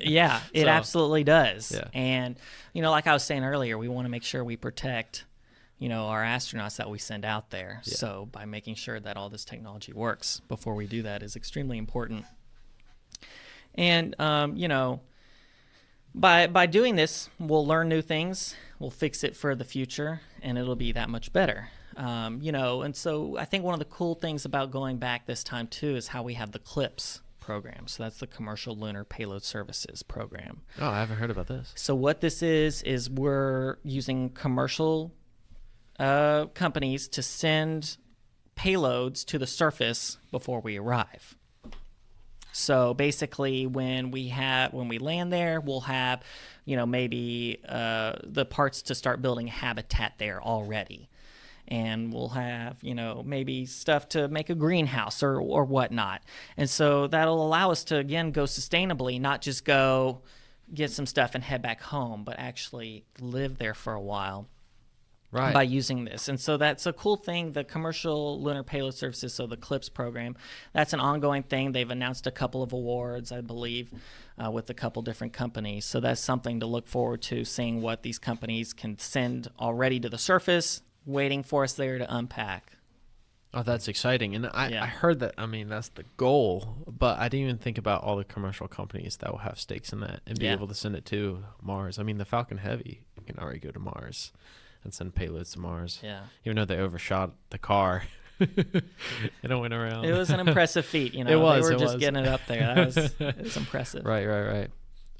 [SPEAKER 3] Yeah, it
[SPEAKER 2] So,
[SPEAKER 3] absolutely does.
[SPEAKER 2] yeah.
[SPEAKER 3] And, like I was saying earlier, we want to make sure we protect, our astronauts that we send out there.
[SPEAKER 2] Yeah.
[SPEAKER 3] So by making sure that all this technology works before we do that is extremely important. And, by doing this, we'll learn new things, we'll fix it for the future, and it'll be that much better. And so I think one of the cool things about going back this time too is how we have the CLPS program. So that's the Commercial Lunar Payload Services program.
[SPEAKER 2] Oh, I haven't heard about this.
[SPEAKER 3] So what this is we're using commercial companies to send payloads to the surface before we arrive. So basically, when we land there, we'll have, maybe the parts to start building habitat there already, and we'll have, maybe stuff to make a greenhouse or whatnot. And so that'll allow us to again go sustainably, not just go get some stuff and head back home, but actually live there for a while.
[SPEAKER 2] Right.
[SPEAKER 3] by using this. And so that's a cool thing. The Commercial Lunar Payload Services, so the CLPS program, that's an ongoing thing. They've announced a couple of awards, I believe, with a couple different companies. So that's something to look forward to, seeing what these companies can send already to the surface, waiting for us there to unpack.
[SPEAKER 2] Oh, that's exciting. And I
[SPEAKER 3] Yeah.
[SPEAKER 2] heard that, I mean, that's the goal, but I didn't even think about all the commercial companies that will have stakes in that and be
[SPEAKER 3] Yeah.
[SPEAKER 2] able to send it to Mars. I mean, the Falcon Heavy can already go to Mars and send payloads to Mars.
[SPEAKER 3] Yeah.
[SPEAKER 2] Even though they overshot the car. It went around.
[SPEAKER 3] It was an impressive feat, you know.
[SPEAKER 2] It was,
[SPEAKER 3] they were
[SPEAKER 2] it
[SPEAKER 3] just
[SPEAKER 2] was.
[SPEAKER 3] getting it up there. It was impressive.
[SPEAKER 2] Right.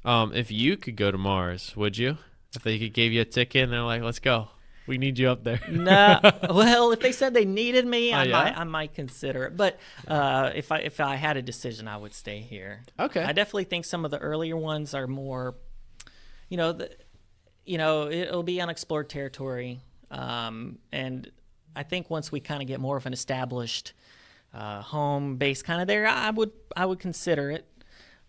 [SPEAKER 2] If you could go to Mars, would you? If they gave you a ticket and they're like, let's go. We need you up there.
[SPEAKER 3] Nah. Well, if they said they needed me,
[SPEAKER 2] yeah?
[SPEAKER 3] I might consider it. But if I had a decision, I would stay here.
[SPEAKER 2] Okay.
[SPEAKER 3] I definitely think some of the earlier ones are more, it'll be unexplored territory, and I think once we kind of get more of an established home base kind of there, I would consider it.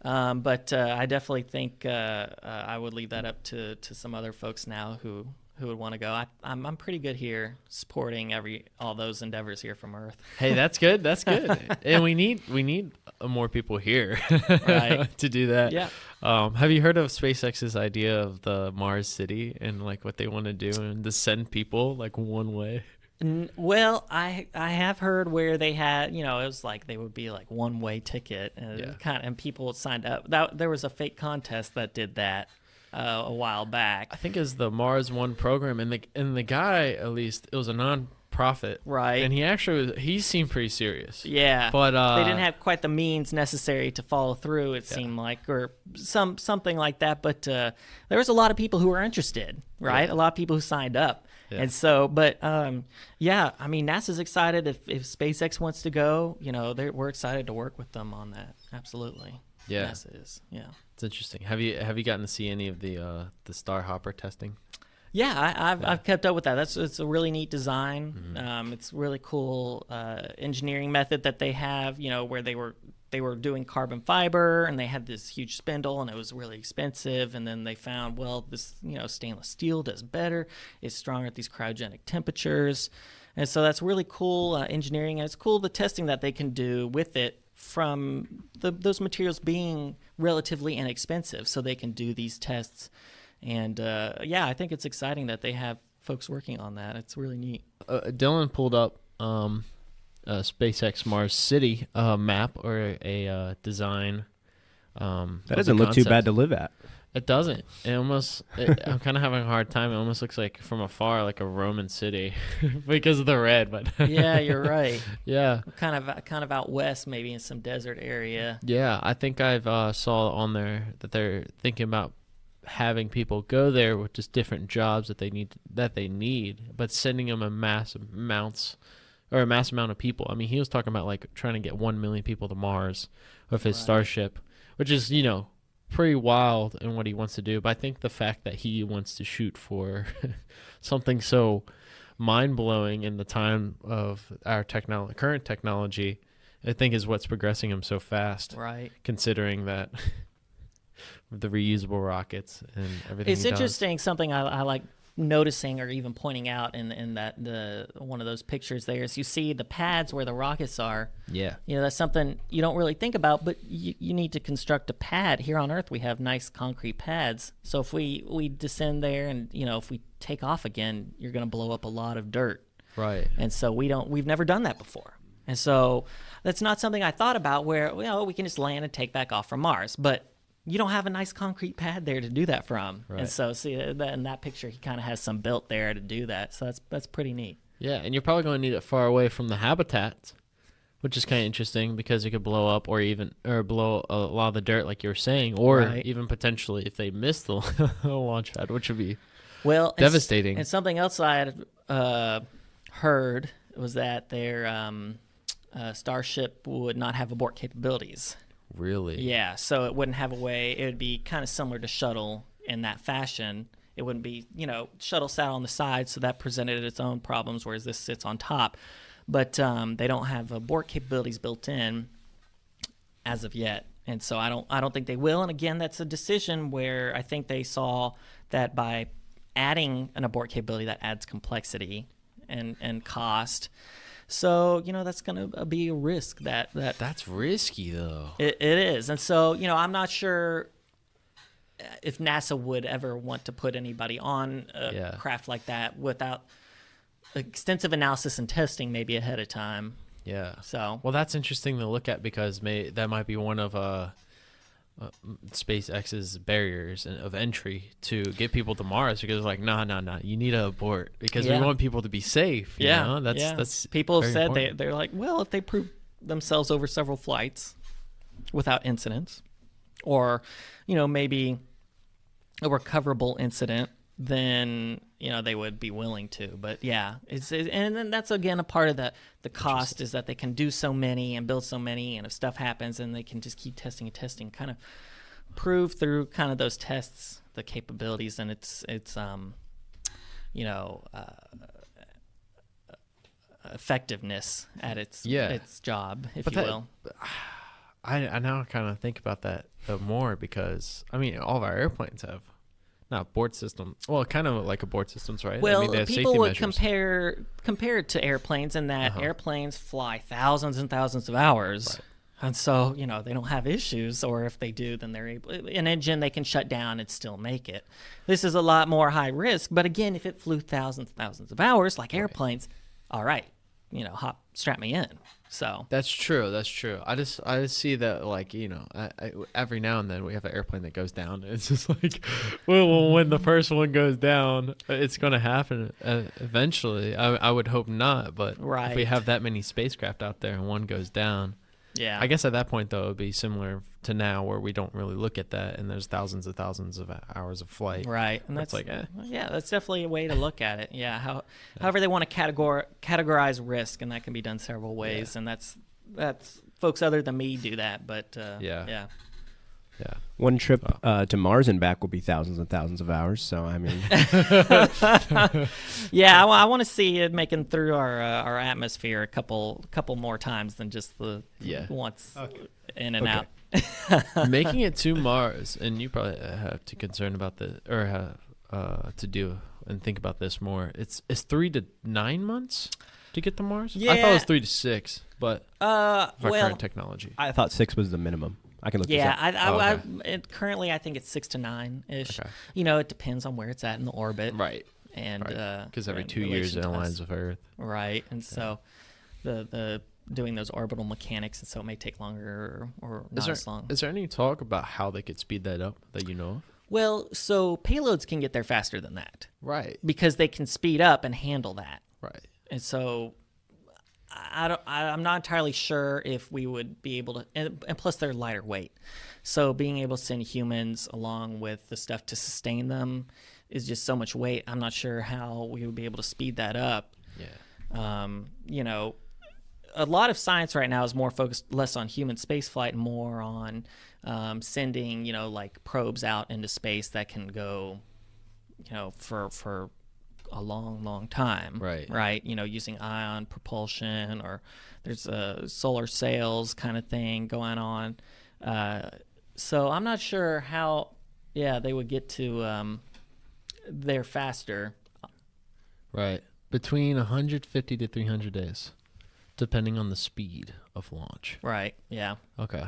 [SPEAKER 3] But I definitely think I would leave that up to some other folks now who would want to go. I'm pretty good here supporting all those endeavors here from Earth.
[SPEAKER 2] Hey, that's good. That's good. And we need more people here
[SPEAKER 3] Right.
[SPEAKER 2] to do that.
[SPEAKER 3] Yeah.
[SPEAKER 2] Have you heard of SpaceX's idea of the Mars city and like what they want to do and to send people like one way?
[SPEAKER 3] Well, I have heard where they had, it was like they would be like one-way ticket, and
[SPEAKER 2] Yeah.
[SPEAKER 3] and people signed up. There was a fake contest that did that a while back.
[SPEAKER 2] I think it's the Mars One program, and the guy, at least, it was a non-profit,
[SPEAKER 3] Right.
[SPEAKER 2] And he seemed pretty serious.
[SPEAKER 3] Yeah,
[SPEAKER 2] But
[SPEAKER 3] they didn't have quite the means necessary to follow through. It seemed like, or something like that. But there was a lot of people who were interested, right?
[SPEAKER 2] Yeah.
[SPEAKER 3] A lot of people who signed up.
[SPEAKER 2] Yeah.
[SPEAKER 3] And so, but yeah, I mean, NASA's excited if SpaceX wants to go. We're excited to work with them on that. Absolutely.
[SPEAKER 2] Yeah.
[SPEAKER 3] NASA is. Yeah.
[SPEAKER 2] It's interesting. Have you gotten to see any of the Starhopper testing?
[SPEAKER 3] Yeah, I've kept up with that. It's a really neat design.
[SPEAKER 2] Mm-hmm.
[SPEAKER 3] It's really cool engineering method that they have. Where they were doing carbon fiber, and they had this huge spindle, and it was really expensive. And then they found, well, this stainless steel does better. It's stronger at these cryogenic temperatures, and so that's really cool engineering. And it's cool the testing that they can do with it from those materials being relatively inexpensive, so they can do these tests. And I think it's exciting that they have folks working on that. It's really neat.
[SPEAKER 2] Dylan pulled up a SpaceX Mars City map or a design.
[SPEAKER 4] That doesn't look too bad to live at.
[SPEAKER 2] It doesn't. I'm kind of having a hard time. It almost looks like from afar like a Roman city because of the red. But
[SPEAKER 3] Yeah, you're right.
[SPEAKER 2] yeah,
[SPEAKER 3] kind of out west, maybe in some desert area.
[SPEAKER 2] yeah. I think I've saw on there that they're thinking about having people go there with just different jobs that they need, but sending them a mass amount of people. I mean, he was talking about like trying to get 1 million people to Mars with his
[SPEAKER 3] Right.
[SPEAKER 2] Starship, which is pretty wild in what he wants to do. But I think the fact that he wants to shoot for something so mind-blowing in the time of our current technology, I think is what's progressing him so fast.
[SPEAKER 3] Right.
[SPEAKER 2] Considering that the reusable rockets and everything.
[SPEAKER 3] It's
[SPEAKER 2] he does.
[SPEAKER 3] interesting. Something I like noticing or even pointing out in that the one of those pictures there is you see the pads where the rockets are.
[SPEAKER 2] Yeah.
[SPEAKER 3] That's something you don't really think about, but you need to construct a pad. Here on Earth, we have nice concrete pads. So if we descend there and, if we take off again, you're going to blow up a lot of dirt.
[SPEAKER 2] Right.
[SPEAKER 3] And so we've never done that before. And so that's not something I thought about where, we can just land and take back off from Mars. But you don't have a nice concrete pad there to do that from.
[SPEAKER 2] Right.
[SPEAKER 3] And so see that in that picture, he kind of has some built there to do that. So that's pretty neat.
[SPEAKER 2] Yeah, and you're probably going to need it far away from the habitat, which is kind of interesting because it could blow up or blow a lot of the dirt, like you were saying, or
[SPEAKER 3] Right.
[SPEAKER 2] even potentially if they miss the launch pad, which would be
[SPEAKER 3] Well,
[SPEAKER 2] devastating.
[SPEAKER 3] And something else I had heard was that their Starship would not have abort capabilities.
[SPEAKER 2] really.
[SPEAKER 3] Yeah, so it wouldn't have a way. It would be kind of similar to shuttle in that fashion. It wouldn't be, shuttle sat on the side, so that presented its own problems, whereas this sits on top. But they don't have abort capabilities built in as of yet, and so I don't think they will. And again, that's a decision where I think they saw that by adding an abort capability that adds complexity and cost. So, that's going to be a risk
[SPEAKER 2] That's risky, though.
[SPEAKER 3] It is. And so, I'm not sure if NASA would ever want to put anybody on a craft like that without extensive analysis and testing maybe ahead of time.
[SPEAKER 2] Yeah.
[SPEAKER 3] So,
[SPEAKER 2] well, that's interesting to look at because that might be one of SpaceX's barriers of entry to get people to Mars, because like, nah, you need to abort because we want people to be safe. You know? That's
[SPEAKER 3] people have said
[SPEAKER 2] important.
[SPEAKER 3] they're like, well, if they prove themselves over several flights without incidents, or maybe a recoverable incident, then they would be willing to. But and then that's again a part of the cost is that they can do so many and build so many, and if stuff happens, and they can just keep testing and testing, kind of prove through kind of those tests the capabilities and its effectiveness at its job, if you will.
[SPEAKER 2] I now kind of think about that more because all of our airplanes have not abort systems. Well, kind of like abort systems, right?
[SPEAKER 3] Well,
[SPEAKER 2] they have
[SPEAKER 3] people
[SPEAKER 2] safety
[SPEAKER 3] would
[SPEAKER 2] measures.
[SPEAKER 3] compare it to airplanes in that airplanes fly thousands and thousands of hours. Right. And so, they don't have issues, or if they do, then they're able. An engine they can shut down and still make it. This is a lot more high risk. But again, if it flew thousands and thousands of hours like airplanes, all right, strap me in. So
[SPEAKER 2] that's true. I just see that, like, I every now and then we have an airplane that goes down. It's just like, well, when the first one goes down, it's going to happen eventually. I would hope not, but if we have that many spacecraft out there and one goes down, I guess at that point though it would be similar to now where we don't really look at that, and there's thousands of hours of flight.
[SPEAKER 3] Right, and that's like, that's definitely a way to look at it. Yeah, however they want to categorize risk, and that can be done several ways, and that's folks other than me do that. But yeah.
[SPEAKER 4] One trip to Mars and back will be thousands and thousands of hours. So I
[SPEAKER 3] want to see it making through our atmosphere a couple more times than just the once in and out.
[SPEAKER 2] Making it to Mars, and you probably have to concern about this, or have to do and think about this more. It's 3 to 9 months to get to Mars. I thought it was 3 to 6, but our current technology.
[SPEAKER 4] I thought 6 was the minimum. I can look this up.
[SPEAKER 3] Currently I think it's 6 to 9 ish.
[SPEAKER 2] Okay.
[SPEAKER 3] It depends on where it's at in the orbit,
[SPEAKER 2] right?
[SPEAKER 3] And
[SPEAKER 2] because every 2 years it aligns with Earth,
[SPEAKER 3] right? And so the doing those orbital mechanics, and so it may take longer or not as long.
[SPEAKER 2] Is there any talk about how they could speed that up that you know of?
[SPEAKER 3] Well, so payloads can get there faster than that,
[SPEAKER 2] right?
[SPEAKER 3] Because they can speed up and handle that,
[SPEAKER 2] right?
[SPEAKER 3] And so I'm not entirely sure if we would be able to, and plus they're lighter weight, so being able to send humans along with the stuff to sustain them is just so much weight. I'm not sure how we would be able to speed that up. A lot of science right now is more focused less on human spaceflight and more on sending, like probes out into space that can go, for a long time. Right. Using ion propulsion, or there's solar sails kind of thing going on. So I'm not sure how, they would get to there faster.
[SPEAKER 2] Right. Between 150 to 300 days. Depending on the speed of launch.
[SPEAKER 3] Right. Yeah.
[SPEAKER 2] Okay.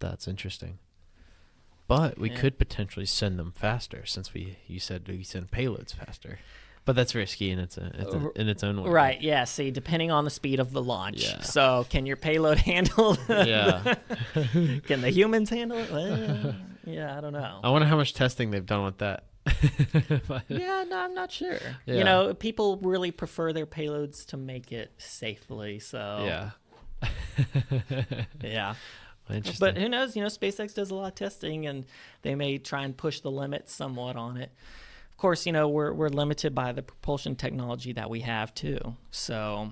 [SPEAKER 2] That's interesting. But we could potentially send them faster, since you said we send payloads faster. But that's risky in its own way.
[SPEAKER 3] Right. Yeah. See, depending on the speed of the launch. Yeah. So, can your payload handle?
[SPEAKER 2] Yeah.
[SPEAKER 3] Can the humans handle it? Well, I don't know.
[SPEAKER 2] I wonder how much testing they've done with that.
[SPEAKER 3] No, I'm not sure. Yeah. People really prefer their payloads to make it safely. So yeah.
[SPEAKER 2] Interesting.
[SPEAKER 3] But who knows? SpaceX does a lot of testing, and they may try and push the limits somewhat on it. Of course, we're limited by the propulsion technology that we have too. So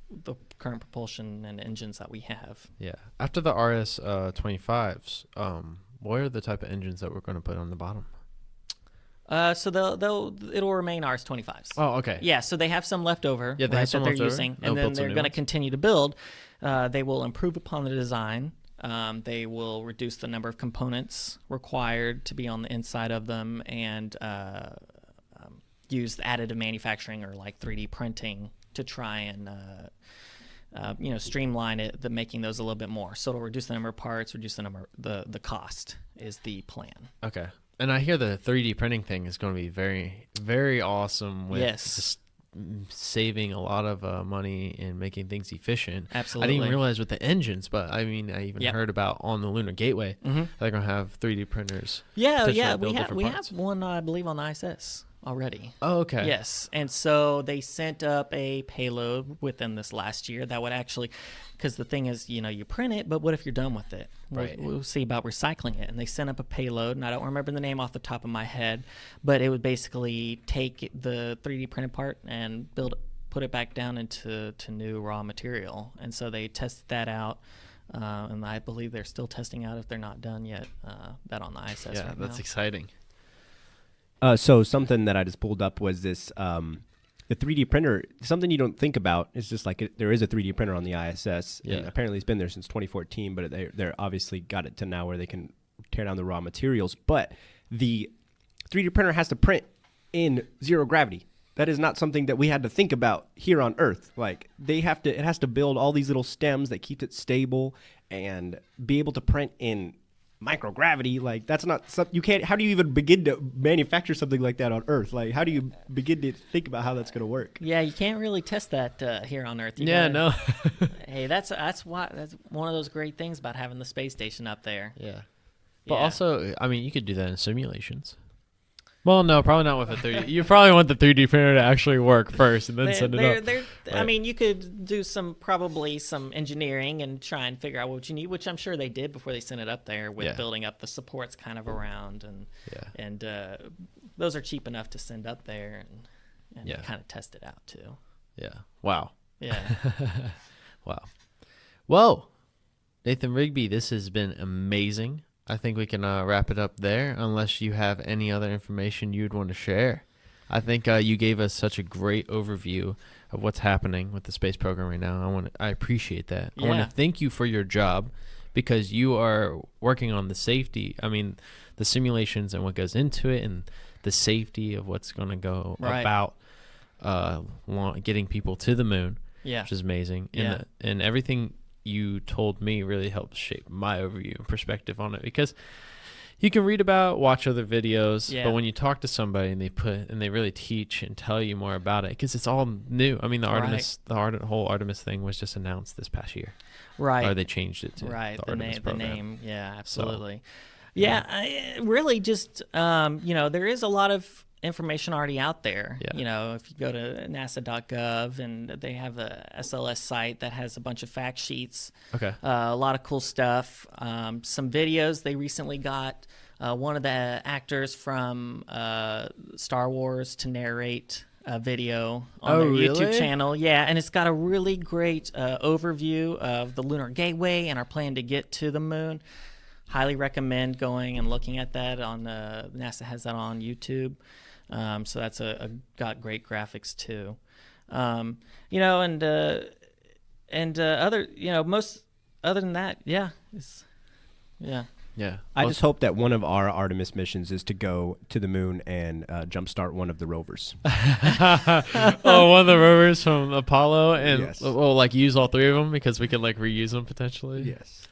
[SPEAKER 3] the current propulsion and engines that we have.
[SPEAKER 2] Yeah. After the RS-25s, what are the type of engines that we're going to put on the bottom?
[SPEAKER 3] So it'll remain RS-25s.
[SPEAKER 2] Oh, okay.
[SPEAKER 3] Yeah, so they have some left over,
[SPEAKER 2] that they're
[SPEAKER 3] using, and then they're going to continue to build. They will improve upon the design They will reduce the number of components required to be on the inside of them, and use additive manufacturing or like 3D printing to try and streamline it, making those a little bit more. So it'll reduce the number of parts, reduce the cost is the plan.
[SPEAKER 2] Okay. And I hear the 3D printing thing is going to be very, very awesome with
[SPEAKER 3] Yes.
[SPEAKER 2] just saving a lot of money and making things efficient.
[SPEAKER 3] Absolutely.
[SPEAKER 2] I didn't even realize with the engines, but I mean, I even
[SPEAKER 3] Yep.
[SPEAKER 2] heard about on the Lunar Gateway,
[SPEAKER 3] Mhm.
[SPEAKER 2] they're going to have 3D printers.
[SPEAKER 3] Yeah,
[SPEAKER 2] potentially
[SPEAKER 3] yeah,
[SPEAKER 2] build
[SPEAKER 3] we
[SPEAKER 2] different
[SPEAKER 3] have
[SPEAKER 2] parts.
[SPEAKER 3] one, I believe, on the ISS already.
[SPEAKER 2] Oh, okay.
[SPEAKER 3] Yes, and so they sent up a payload within this last year that would actually, because the thing is, you print it, but what if you're done with it?
[SPEAKER 2] Right.
[SPEAKER 3] We'll see about recycling it. And they sent up a payload, and I don't remember the name off the top of my head, but it would basically take the 3D printed part and put it back down into new raw material. And so they tested that out, and I believe they're still testing out if they're not done yet. That on the ISS
[SPEAKER 2] Yeah,
[SPEAKER 3] right
[SPEAKER 2] that's
[SPEAKER 3] now.
[SPEAKER 2] exciting.
[SPEAKER 4] So something that I just pulled up was this, the 3D printer. Something you don't think about is just like there is a 3D printer on the ISS.
[SPEAKER 2] Yeah.
[SPEAKER 4] And apparently it's been there since 2014, but they're obviously got it to now where they can tear down the raw materials. But the 3D printer has to print in zero gravity. That is not something that we had to think about here on Earth. Like it has to build all these little stems that keep it stable and be able to print in microgravity. Like that's not something you can't. How do you even begin to manufacture something like that on Earth? Like how do you begin to think about how that's going to work?
[SPEAKER 3] Yeah, you can't really test that here on Earth. You
[SPEAKER 2] Yeah,
[SPEAKER 3] gotta-
[SPEAKER 2] no.
[SPEAKER 3] Hey, that's one of those great things about having the space station up there.
[SPEAKER 2] Yeah. But
[SPEAKER 3] Yeah.
[SPEAKER 2] also, I mean, you could do that in simulations. Well, no, probably not with a 3D. You probably want the 3D printer to actually work first and then send it up.
[SPEAKER 3] I
[SPEAKER 2] Right.
[SPEAKER 3] mean, you could do probably some engineering and try and figure out what you need, which I'm sure they did before they sent it up there with
[SPEAKER 2] Yeah.
[SPEAKER 3] building up the supports kind of around, and those are cheap enough to send up there and
[SPEAKER 2] Yeah.
[SPEAKER 3] kind of test it out too.
[SPEAKER 2] Yeah. Wow.
[SPEAKER 3] Yeah.
[SPEAKER 2] Wow. Whoa. Nathan Rigby, this has been amazing. I think we can wrap it up there unless you have any other information you'd want to share. I think you gave us such a great overview of what's happening with the space program right now. I appreciate that. I want
[SPEAKER 3] Yeah.
[SPEAKER 2] to thank you for your job because you are working on the safety. I mean, the simulations and what goes into it and the safety of what's going to go
[SPEAKER 3] Right.
[SPEAKER 2] about getting people to the moon,
[SPEAKER 3] Yeah.
[SPEAKER 2] which is amazing.
[SPEAKER 3] Yeah.
[SPEAKER 2] And everything you told me really helped shape my overview and perspective on it because you can read about, watch other videos,
[SPEAKER 3] Yeah.
[SPEAKER 2] but when you talk to somebody and they really teach and tell you more about it, because it's all new. I mean, the whole Artemis thing was just announced this past year,
[SPEAKER 3] Right.
[SPEAKER 2] or they changed it to
[SPEAKER 3] Right,
[SPEAKER 2] the
[SPEAKER 3] the
[SPEAKER 2] Artemis
[SPEAKER 3] name,
[SPEAKER 2] program.
[SPEAKER 3] yeah, absolutely. Really just, there is a lot of information already out there.
[SPEAKER 2] Yeah.
[SPEAKER 3] If you go to nasa.gov and they have a SLS site that has a bunch of fact sheets,
[SPEAKER 2] Okay.
[SPEAKER 3] a lot of cool stuff, some videos. They recently got one of the actors from Star Wars to narrate a video on
[SPEAKER 2] Oh,
[SPEAKER 3] their
[SPEAKER 2] really?
[SPEAKER 3] YouTube channel. Yeah, and it's got a really great overview of the Lunar Gateway and our plan to get to the moon. Highly recommend going and looking at that on NASA has that on YouTube. So that's got great graphics too. Most other than that, yeah.
[SPEAKER 2] Yeah.
[SPEAKER 4] I just hope that one of our Artemis missions is to go to the moon and jumpstart one of the rovers.
[SPEAKER 2] one of the rovers from Apollo and
[SPEAKER 4] Yes.
[SPEAKER 2] use all three of them because we could reuse them potentially.
[SPEAKER 4] Yes.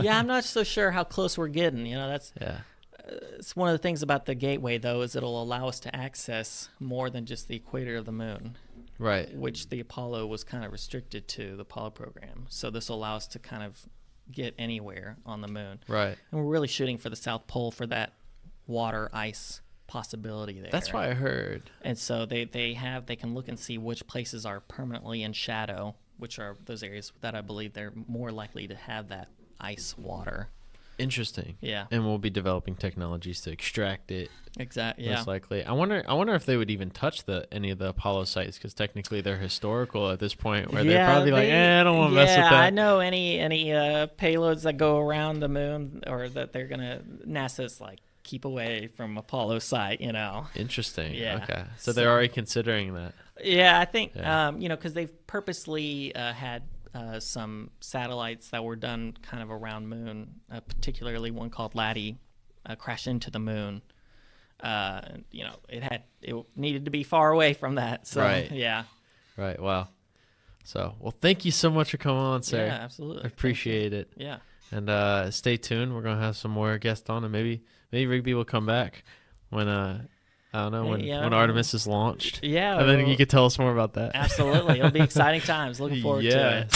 [SPEAKER 3] Yeah, I'm not so sure how close we're getting. That's
[SPEAKER 2] Yeah.
[SPEAKER 3] it's one of the things about the gateway, though, is it'll allow us to access more than just the equator of the moon,
[SPEAKER 2] Right.
[SPEAKER 3] which the Apollo was kind of restricted to, the Apollo program. So this will allow us to kind of get anywhere on the moon.
[SPEAKER 2] Right.
[SPEAKER 3] And we're really shooting for the South Pole for that water ice possibility there.
[SPEAKER 2] That's what I heard.
[SPEAKER 3] And so they can look and see which places are permanently in shadow, which are those areas that I believe they're more likely to have that ice water.
[SPEAKER 2] Interesting.
[SPEAKER 3] Yeah.
[SPEAKER 2] And we'll be developing technologies to extract it.
[SPEAKER 3] Exactly. Yeah.
[SPEAKER 2] Most likely. I wonder if they would even touch any of the Apollo sites because technically they're historical at this point. Where they're probably I don't want to mess with that.
[SPEAKER 3] I know any payloads that go around the moon or that they're gonna NASA's keep away from Apollo site.
[SPEAKER 2] Interesting.
[SPEAKER 3] Yeah.
[SPEAKER 2] Okay. So they're already considering that.
[SPEAKER 3] Yeah, I think
[SPEAKER 2] Yeah.
[SPEAKER 3] because they've purposely had some satellites that were done kind of around Moon, particularly one called Laddie, crash into the Moon. It needed to be far away from that. So
[SPEAKER 2] Right.
[SPEAKER 3] yeah.
[SPEAKER 2] Right. Wow. So, well, thank you so much for coming on, sir.
[SPEAKER 3] Yeah, absolutely.
[SPEAKER 2] I appreciate it.
[SPEAKER 3] Yeah.
[SPEAKER 2] And stay tuned. We're gonna have some more guests on, and maybe Rigby will come back when I don't know when Artemis is launched.
[SPEAKER 3] Yeah.
[SPEAKER 2] And then you could tell us more about that.
[SPEAKER 3] Absolutely. It'll be exciting times. Looking forward to
[SPEAKER 2] Yeah.
[SPEAKER 3] it.